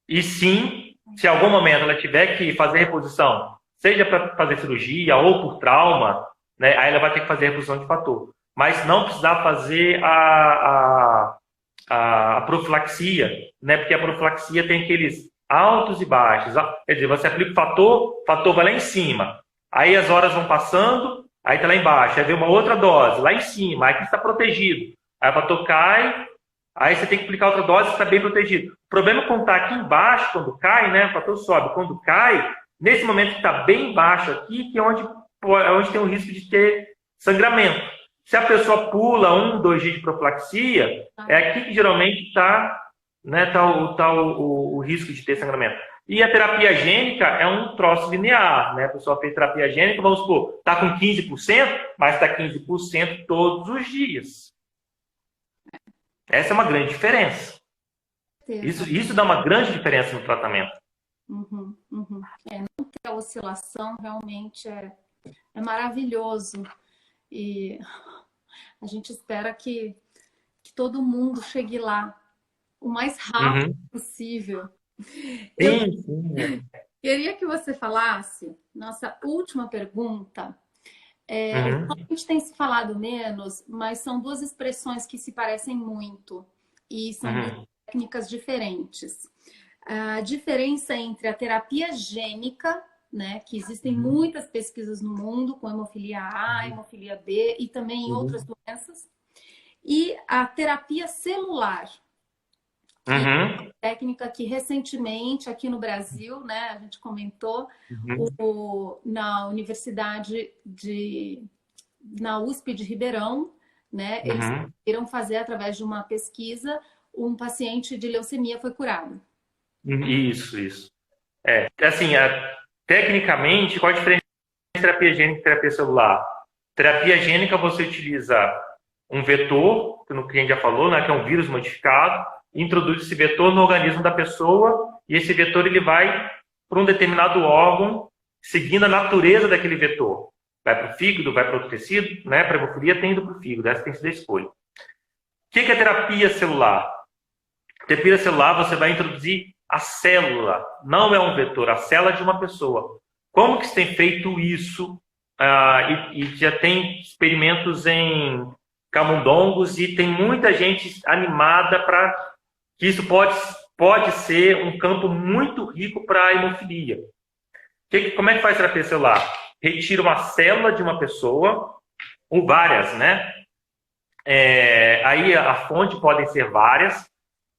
E sim, se em algum momento ela tiver que fazer reposição, seja para fazer cirurgia ou por trauma, né, aí ela vai ter que fazer reposição de fator. Mas não precisar fazer a profilaxia, né, porque a profilaxia tem aqueles altos e baixos. Quer dizer, você aplica o fator vai lá em cima. Aí as horas vão passando, aí está lá embaixo. Aí vem uma outra dose, lá em cima, aí que está protegido. Aí o fator cai, aí você tem que aplicar outra dose, está bem protegido. O problema é quando está aqui embaixo, quando cai, né, o fator sobe. Quando cai, nesse momento que está bem baixo aqui, que é onde tem o risco de ter sangramento. Se a pessoa pula 1, 2 dias de profilaxia, é aqui que geralmente está, né, o risco de ter sangramento. E a terapia gênica é um troço linear, né? A pessoa fez terapia gênica, vamos supor, está com 15%, mas está 15% todos os dias. Essa é uma grande diferença. Isso dá uma grande diferença no tratamento. Uhum. Não ter a oscilação realmente é maravilhoso. E a gente espera que todo mundo chegue lá o mais rápido possível. Eu queria que você falasse, nossa última pergunta. A gente tem se falado menos, mas são duas expressões que se parecem muito e são duas técnicas diferentes. A diferença entre a terapia gênica, né, que existem muitas pesquisas no mundo com hemofilia A, hemofilia B e também em outras doenças, e a terapia celular, que é uma técnica que recentemente aqui no Brasil, né, a gente comentou, na Universidade na USP de Ribeirão, né, eles conseguiram fazer através de uma pesquisa, um paciente de leucemia foi curado. Isso. Assim, tecnicamente, qual a diferença entre terapia gênica e terapia celular? Terapia gênica você utiliza um vetor, que a gente já falou, né, que é um vírus modificado, introduz esse vetor no organismo da pessoa e esse vetor ele vai para um determinado órgão, seguindo a natureza daquele vetor. Vai para o fígado, vai para outro tecido, né? Para a hemofilia tem ido para o fígado, essa tem sido a escolha. O que é terapia celular? Terapia celular você vai introduzir a célula, não é um vetor, a célula de uma pessoa. Como que se tem feito isso? E já tem experimentos em camundongos e tem muita gente animada para que isso pode ser um campo muito rico para a hemofilia. Como é que faz terapia celular? Retira uma célula de uma pessoa, ou várias, né? Aí a fonte podem ser várias,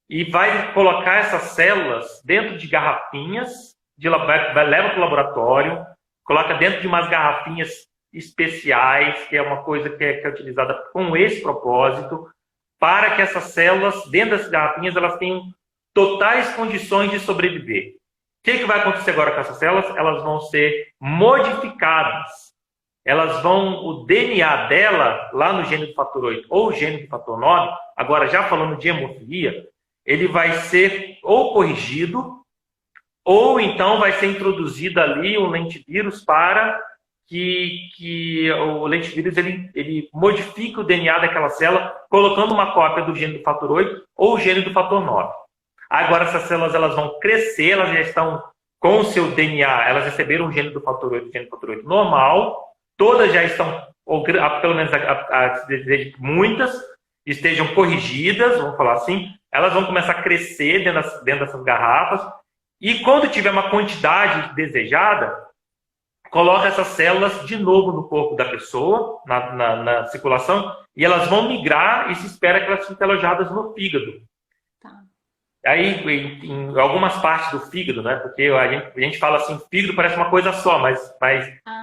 e vai colocar essas células dentro de garrafinhas, leva para o laboratório, coloca dentro de umas garrafinhas especiais, que é uma coisa que é utilizada com esse propósito, para que essas células, dentro das garrafinhas, elas tenham totais condições de sobreviver. que vai acontecer agora com essas células? Elas vão ser modificadas. Elas vão, o DNA dela, lá no gene do fator 8 ou gene do fator 9, agora já falando de hemofilia, ele vai ser ou corrigido, ou então vai ser introduzido ali um lentivírus para que o lentivírus ele modifique o DNA daquela célula, colocando uma cópia do gene do fator 8 ou o gene do fator 9. Agora essas células elas vão crescer, elas já estão com o seu DNA, elas receberam o gene do fator 8, o gene do fator 8 normal, todas já estão, ou pelo menos muitas, estejam corrigidas, vamos falar assim, elas vão começar a crescer dentro dessas garrafas, e quando tiver uma quantidade desejada, coloca essas células de novo no corpo da pessoa, na circulação, e elas vão migrar e se espera que elas fiquem alojadas no fígado. Tá. Aí, em algumas partes do fígado, né? Porque a gente fala assim, fígado parece uma coisa só, mas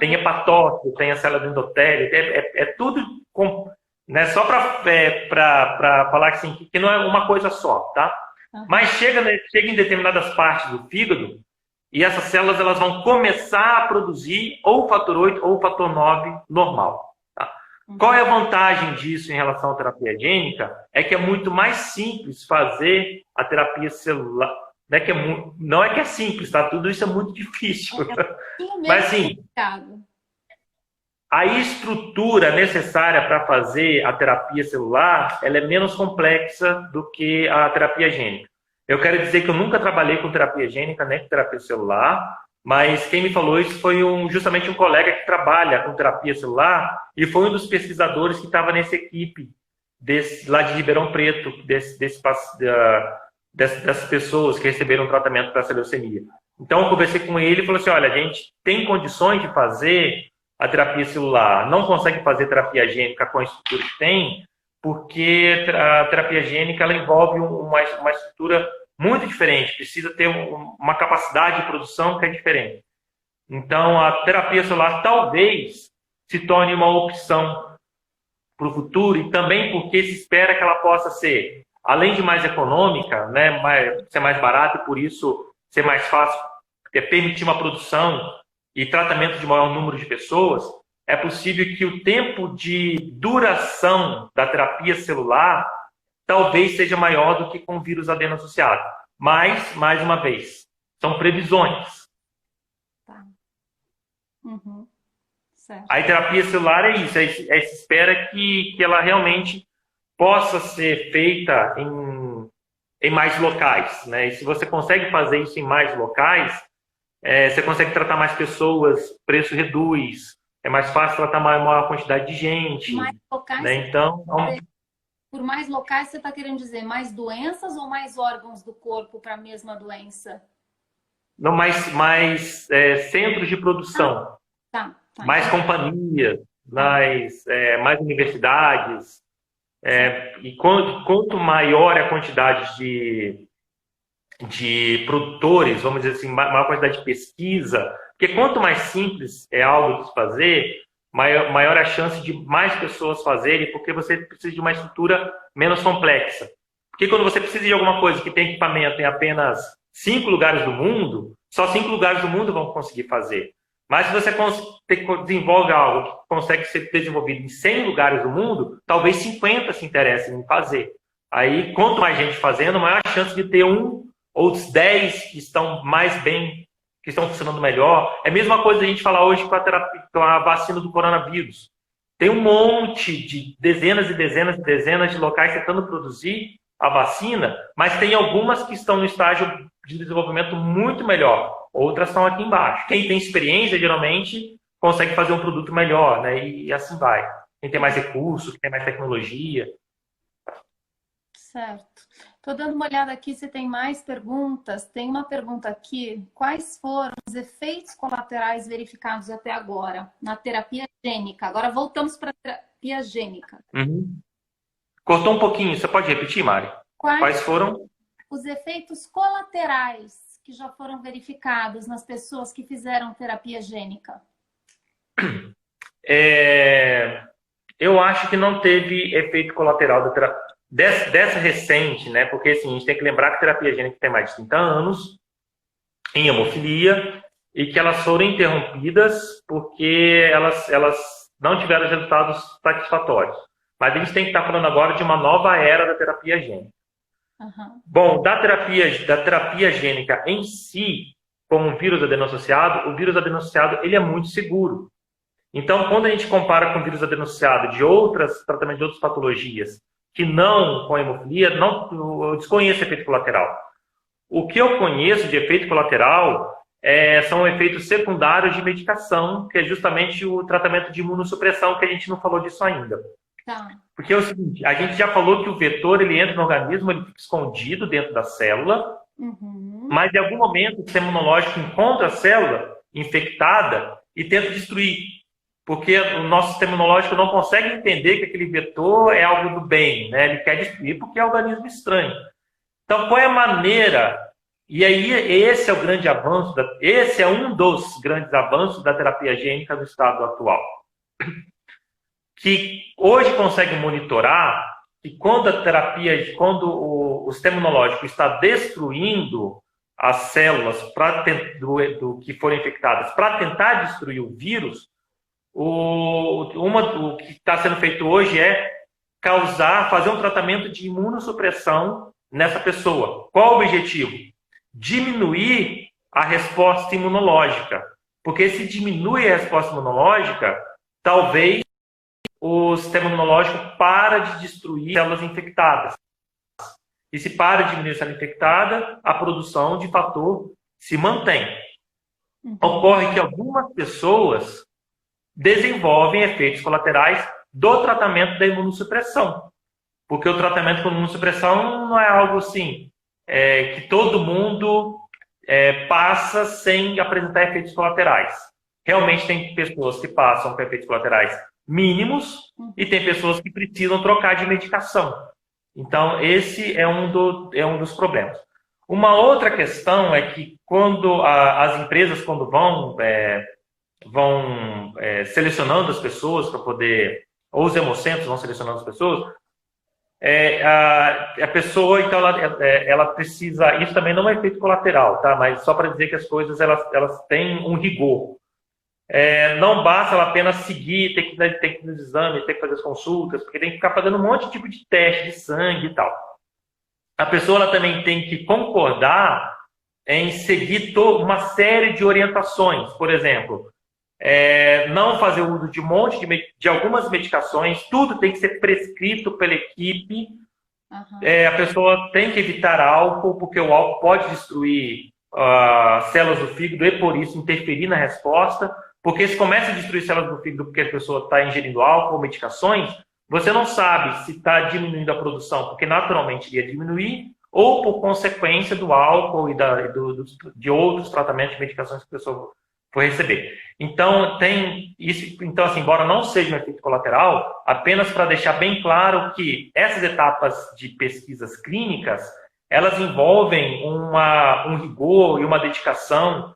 tem hepatócito, tem a célula do endotélio, é tudo né, só para falar assim, que não é uma coisa só, tá? Mas chega em determinadas partes do fígado e essas células elas vão começar a produzir ou o fator 8 ou o fator 9 normal. Tá? Qual é a vantagem disso em relação à terapia gênica? É que é muito mais simples fazer a terapia celular. Não é que é simples, tá? Tudo isso é muito difícil. Mas assim, a estrutura necessária para fazer a terapia celular, ela é menos complexa do que a terapia gênica. Eu quero dizer que eu nunca trabalhei com terapia gênica, nem com terapia celular, mas quem me falou isso foi justamente um colega que trabalha com terapia celular e foi um dos pesquisadores que estava nessa equipe lá de Ribeirão Preto, dessas pessoas que receberam tratamento para essa leucemia. Então eu conversei com ele e falou assim, olha, a gente tem condições de fazer a terapia celular, não consegue fazer terapia gênica com a estrutura que tem, porque a terapia gênica ela envolve uma estrutura muito diferente, precisa ter uma capacidade de produção que é diferente. Então, a terapia celular talvez se torne uma opção para o futuro e também porque se espera que ela possa ser, além de mais econômica, né, ser mais barata e por isso ser mais fácil, permitir uma produção e tratamento de maior número de pessoas, é possível que o tempo de duração da terapia celular talvez seja maior do que com o vírus ADN associado. Mas, mais uma vez, são previsões. Tá. Uhum. Certo. A terapia celular é isso, se espera que ela realmente possa ser feita em mais locais, né? E se você consegue fazer isso em mais locais, você consegue tratar mais pessoas, o preço reduz, é mais fácil tratar maior quantidade de gente. Mais locais, né? Então, por mais locais, você está querendo dizer mais doenças ou mais órgãos do corpo para a mesma doença? Não, mais centros de produção, Tá. mais companhias, mais universidades. E quanto maior a quantidade de produtores, vamos dizer assim, maior quantidade de pesquisa, porque quanto mais simples é algo de se fazer, maior a chance de mais pessoas fazerem, porque você precisa de uma estrutura menos complexa. Porque quando você precisa de alguma coisa que tem equipamento em apenas 5 lugares do mundo, só 5 lugares do mundo vão conseguir fazer. Mas se você desenvolve algo que consegue ser desenvolvido em 100 lugares do mundo, talvez 50 se interessem em fazer. Aí, quanto mais gente fazendo, maior a chance de ter um ou os 10 que estão mais bem, que estão funcionando melhor. É a mesma coisa a gente falar hoje com a vacina do coronavírus. Tem um monte de dezenas e dezenas e dezenas de locais tentando produzir a vacina, mas tem algumas que estão no estágio de desenvolvimento muito melhor. Outras estão aqui embaixo. Quem tem experiência, geralmente, consegue fazer um produto melhor, né? E assim vai. Quem tem mais recursos, quem tem mais tecnologia. Certo. Estou dando uma olhada aqui se tem mais perguntas. Tem uma pergunta aqui. Quais foram os efeitos colaterais verificados até agora na terapia gênica? Agora voltamos para a terapia gênica. Uhum. Cortou um pouquinho. Você pode repetir, Mari? Quais foram? Os efeitos colaterais que já foram verificados nas pessoas que fizeram terapia gênica? Eu acho que não teve efeito colateral dessa recente, né? Porque assim, a gente tem que lembrar que a terapia gênica tem mais de 30 anos. em hemofilia e que elas foram interrompidas porque elas não tiveram resultados satisfatórios. Mas a gente tem que estar falando agora de uma nova era da terapia gênica. Uhum. Bom, da terapia gênica em si, com o vírus o vírus adeno-associado ele é muito seguro. Então, quando a gente compara com o vírus adeno-associado de outros tratamentos de outras patologias que não com a hemofilia, eu desconheço efeito colateral. O que eu conheço de efeito colateral são efeitos secundários de medicação, que é justamente o tratamento de imunossupressão, que a gente não falou disso ainda. Tá. Porque é o seguinte, a gente já falou que o vetor ele entra no organismo, ele fica escondido dentro da célula, mas em algum momento o sistema imunológico encontra a célula infectada e tenta destruir. Porque o nosso sistema imunológico não consegue entender que aquele vetor é algo do bem, né? Ele quer destruir porque é um organismo estranho. Então, qual é a maneira? E aí, esse é o grande avanço, esse é um dos grandes avanços da terapia gênica no estado atual. Que hoje consegue monitorar que quando o sistema imunológico está destruindo as células do que foram infectadas para tentar destruir o vírus, o que está sendo feito hoje é fazer um tratamento de imunossupressão nessa pessoa. Qual o objetivo? Diminuir a resposta imunológica. Porque se diminui a resposta imunológica, talvez o sistema imunológico para de destruir células infectadas. E se para de diminuir a célula infectada, a produção de fator se mantém. Ocorre que algumas pessoas desenvolvem efeitos colaterais do tratamento da imunossupressão. Porque o tratamento com imunossupressão não é algo assim, que todo mundo passa sem apresentar efeitos colaterais. Realmente tem pessoas que passam com efeitos colaterais mínimos e tem pessoas que precisam trocar de medicação. Então, esse é um dos problemas. Uma outra questão é que quando as empresas vão selecionando as pessoas para poder, ou os hemocentros vão selecionando as pessoas, a pessoa, então, ela precisa, isso também não é efeito colateral, tá? Mas só para dizer que as coisas, elas têm um rigor. Não basta ela apenas seguir, ter que ir nos exames, ter que fazer as consultas, porque tem que ficar fazendo um monte de tipo de teste de sangue e tal. A pessoa ela também tem que concordar em seguir uma série de orientações. Por exemplo, não fazer uso de de algumas medicações, tudo tem que ser prescrito pela equipe. A pessoa tem que evitar álcool, porque o álcool pode destruir células do fígado e, por isso, interferir na resposta. Porque se começa a destruir células do fígado porque a pessoa está ingerindo álcool ou medicações, você não sabe se está diminuindo a produção, porque naturalmente iria diminuir, ou por consequência do álcool e de outros tratamentos de medicações que a pessoa for receber. Então, tem isso. Então, assim, embora não seja um efeito colateral, apenas para deixar bem claro que essas etapas de pesquisas clínicas, elas envolvem um rigor e uma dedicação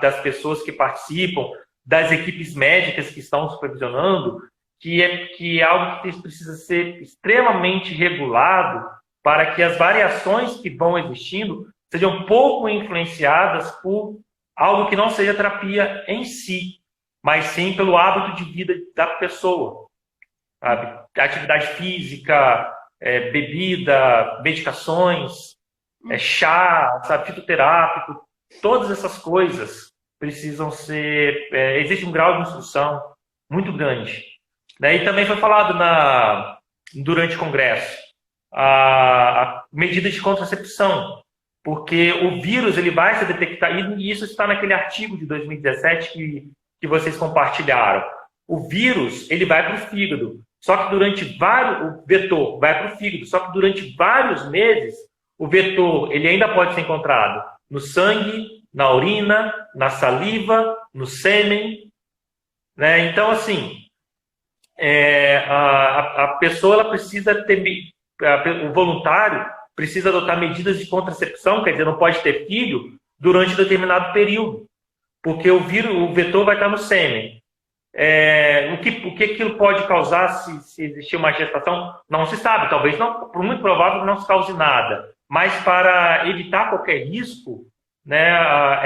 das pessoas que participam, das equipes médicas que estão supervisionando, que é algo que precisa ser extremamente regulado para que as variações que vão existindo sejam pouco influenciadas por algo que não seja terapia em si, mas sim pelo hábito de vida da pessoa. Sabe? Atividade física, bebida, medicações, chá, sabe? Fitoterápico, todas essas coisas precisam ser... existe um grau de instrução muito grande. E também foi falado durante o congresso a medida de contracepção, porque o vírus ele vai ser detectado, e isso está naquele artigo de 2017 que vocês compartilharam. O vírus ele vai para o fígado, só que o vetor vai para o fígado, só que durante vários meses o vetor ele ainda pode ser encontrado no sangue, na urina, na saliva, no sêmen, né? Então, assim, a pessoa ela precisa o voluntário precisa adotar medidas de contracepção, quer dizer, não pode ter filho durante determinado período, porque o vetor vai estar no sêmen. O que aquilo pode causar se existir uma gestação, não se sabe, talvez não, por muito provável não se cause nada, mas para evitar qualquer risco, né?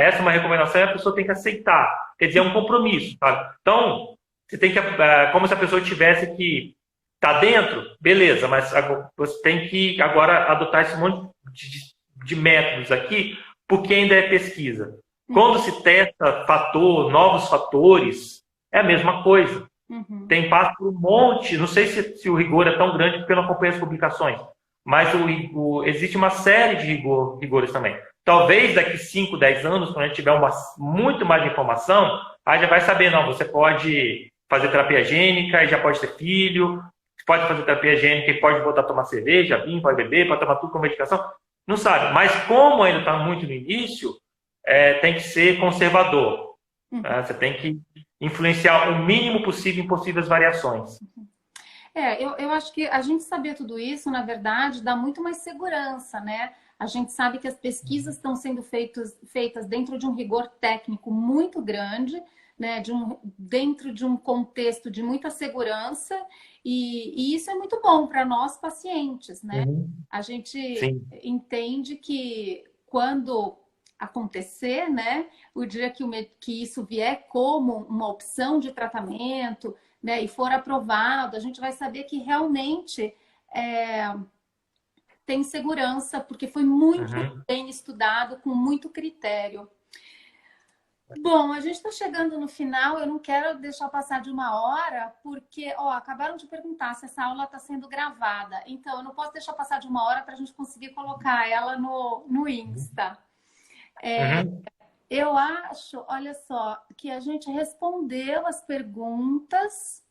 Essa é uma recomendação e a pessoa tem que aceitar. Quer dizer, é um compromisso, sabe? Então, você tem que, como se a pessoa tivesse que estar dentro, beleza, mas você tem que agora adotar esse monte de métodos aqui, porque ainda é pesquisa. Quando se testa novos fatores, é a mesma coisa. Uhum. Tem passo por um monte, não sei se o rigor é tão grande porque eu não acompanho as publicações, mas existe uma série de rigores também. Talvez daqui 5, 10 anos, quando a gente tiver muito mais informação, aí já vai saber, não, você pode fazer terapia gênica e já pode ter filho, pode fazer terapia gênica e pode voltar a tomar cerveja, vinho, pode beber, pode tomar tudo com medicação. Não sabe, mas como ainda está muito no início, tem que ser conservador. Você tem que influenciar o mínimo possível em possíveis variações. Eu acho que a gente saber tudo isso, na verdade, dá muito mais segurança, né? A gente sabe que as pesquisas estão sendo feitas dentro de um rigor técnico muito grande, né? Dentro de um contexto de muita segurança, e isso é muito bom para nós pacientes, né? A gente Sim. entende que quando acontecer, né? O dia que isso vier como uma opção de tratamento, né, e for aprovado, a gente vai saber que realmente tem segurança, porque foi muito bem estudado, com muito critério. Bom, a gente está chegando no final, eu não quero deixar passar de 1 hora, porque acabaram de perguntar se essa aula está sendo gravada. Então, eu não posso deixar passar de 1 hora para a gente conseguir colocar ela no Insta. Eu acho, olha só, que a gente respondeu as perguntas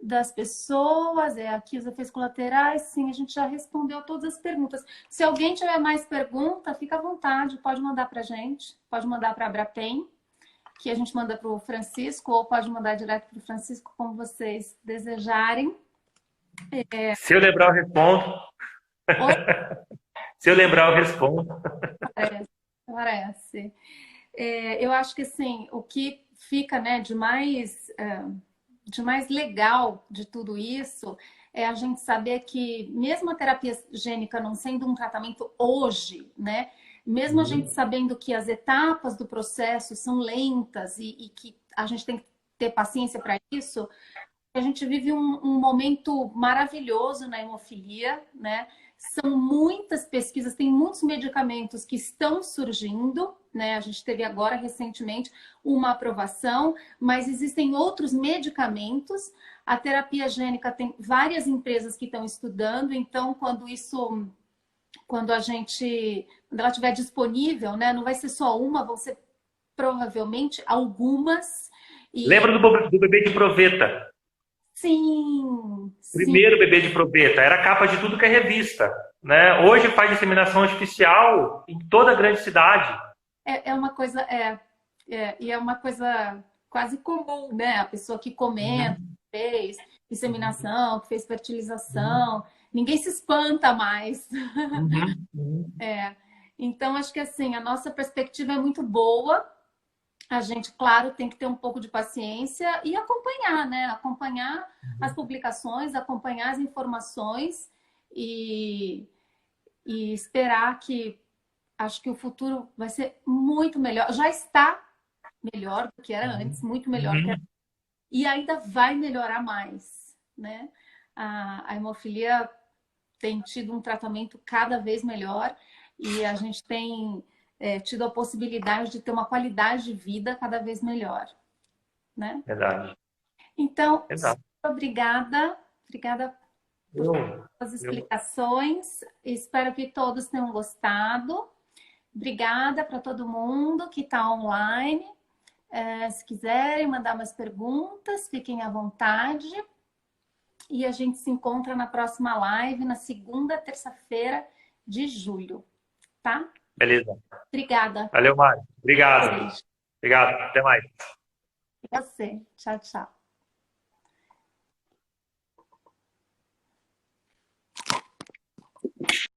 das pessoas, aqui os efeitos colaterais, sim, a gente já respondeu todas as perguntas. Se alguém tiver mais pergunta, fica à vontade, pode mandar para a gente, pode mandar para a Abrapem, que a gente manda para o Francisco, ou pode mandar direto para o Francisco, como vocês desejarem. Se eu lembrar, eu respondo. Se eu lembrar, eu respondo. Parece. Eu acho que, assim, o que fica, né, de mais legal de tudo isso é a gente saber que, mesmo a terapia gênica não sendo um tratamento hoje, né? Mesmo a gente sabendo que as etapas do processo são lentas e que a gente tem que ter paciência para isso, a gente vive um momento maravilhoso na hemofilia, né? São muitas pesquisas, tem muitos medicamentos que estão surgindo, né? A gente teve agora, recentemente, uma aprovação, mas existem outros medicamentos. A terapia gênica tem várias empresas que estão estudando, então, quando ela estiver disponível, né? Não vai ser só uma, vão ser provavelmente algumas. Lembra do bebê de proveta? Sim. Primeiro bebê de proveta, era capa de tudo que é revista, né? Hoje faz disseminação artificial em toda a grande cidade. É uma coisa, e é uma coisa quase comum, né? A pessoa que comenta, que fez disseminação, que fez fertilização, ninguém se espanta mais. Então, acho que assim, a nossa perspectiva é muito boa. A gente, claro, tem que ter um pouco de paciência e acompanhar, né? Acompanhar as publicações, acompanhar as informações e esperar que... Acho que o futuro vai ser muito melhor. Já está melhor do que era antes, muito melhor do que era... E ainda vai melhorar mais, né? A hemofilia tem tido um tratamento cada vez melhor e a gente tem tido a possibilidade de ter uma qualidade de vida cada vez melhor, né? Verdade. Então, Exato. obrigada por as explicações. Espero que todos tenham gostado. Obrigada para todo mundo que está online. Se quiserem mandar mais perguntas, fiquem à vontade. E a gente se encontra na próxima live, na segunda terça-feira de julho, tá? Beleza. Obrigada. Valeu, Mário. Obrigado. Obrigado. Até mais. E você. Tchau, tchau.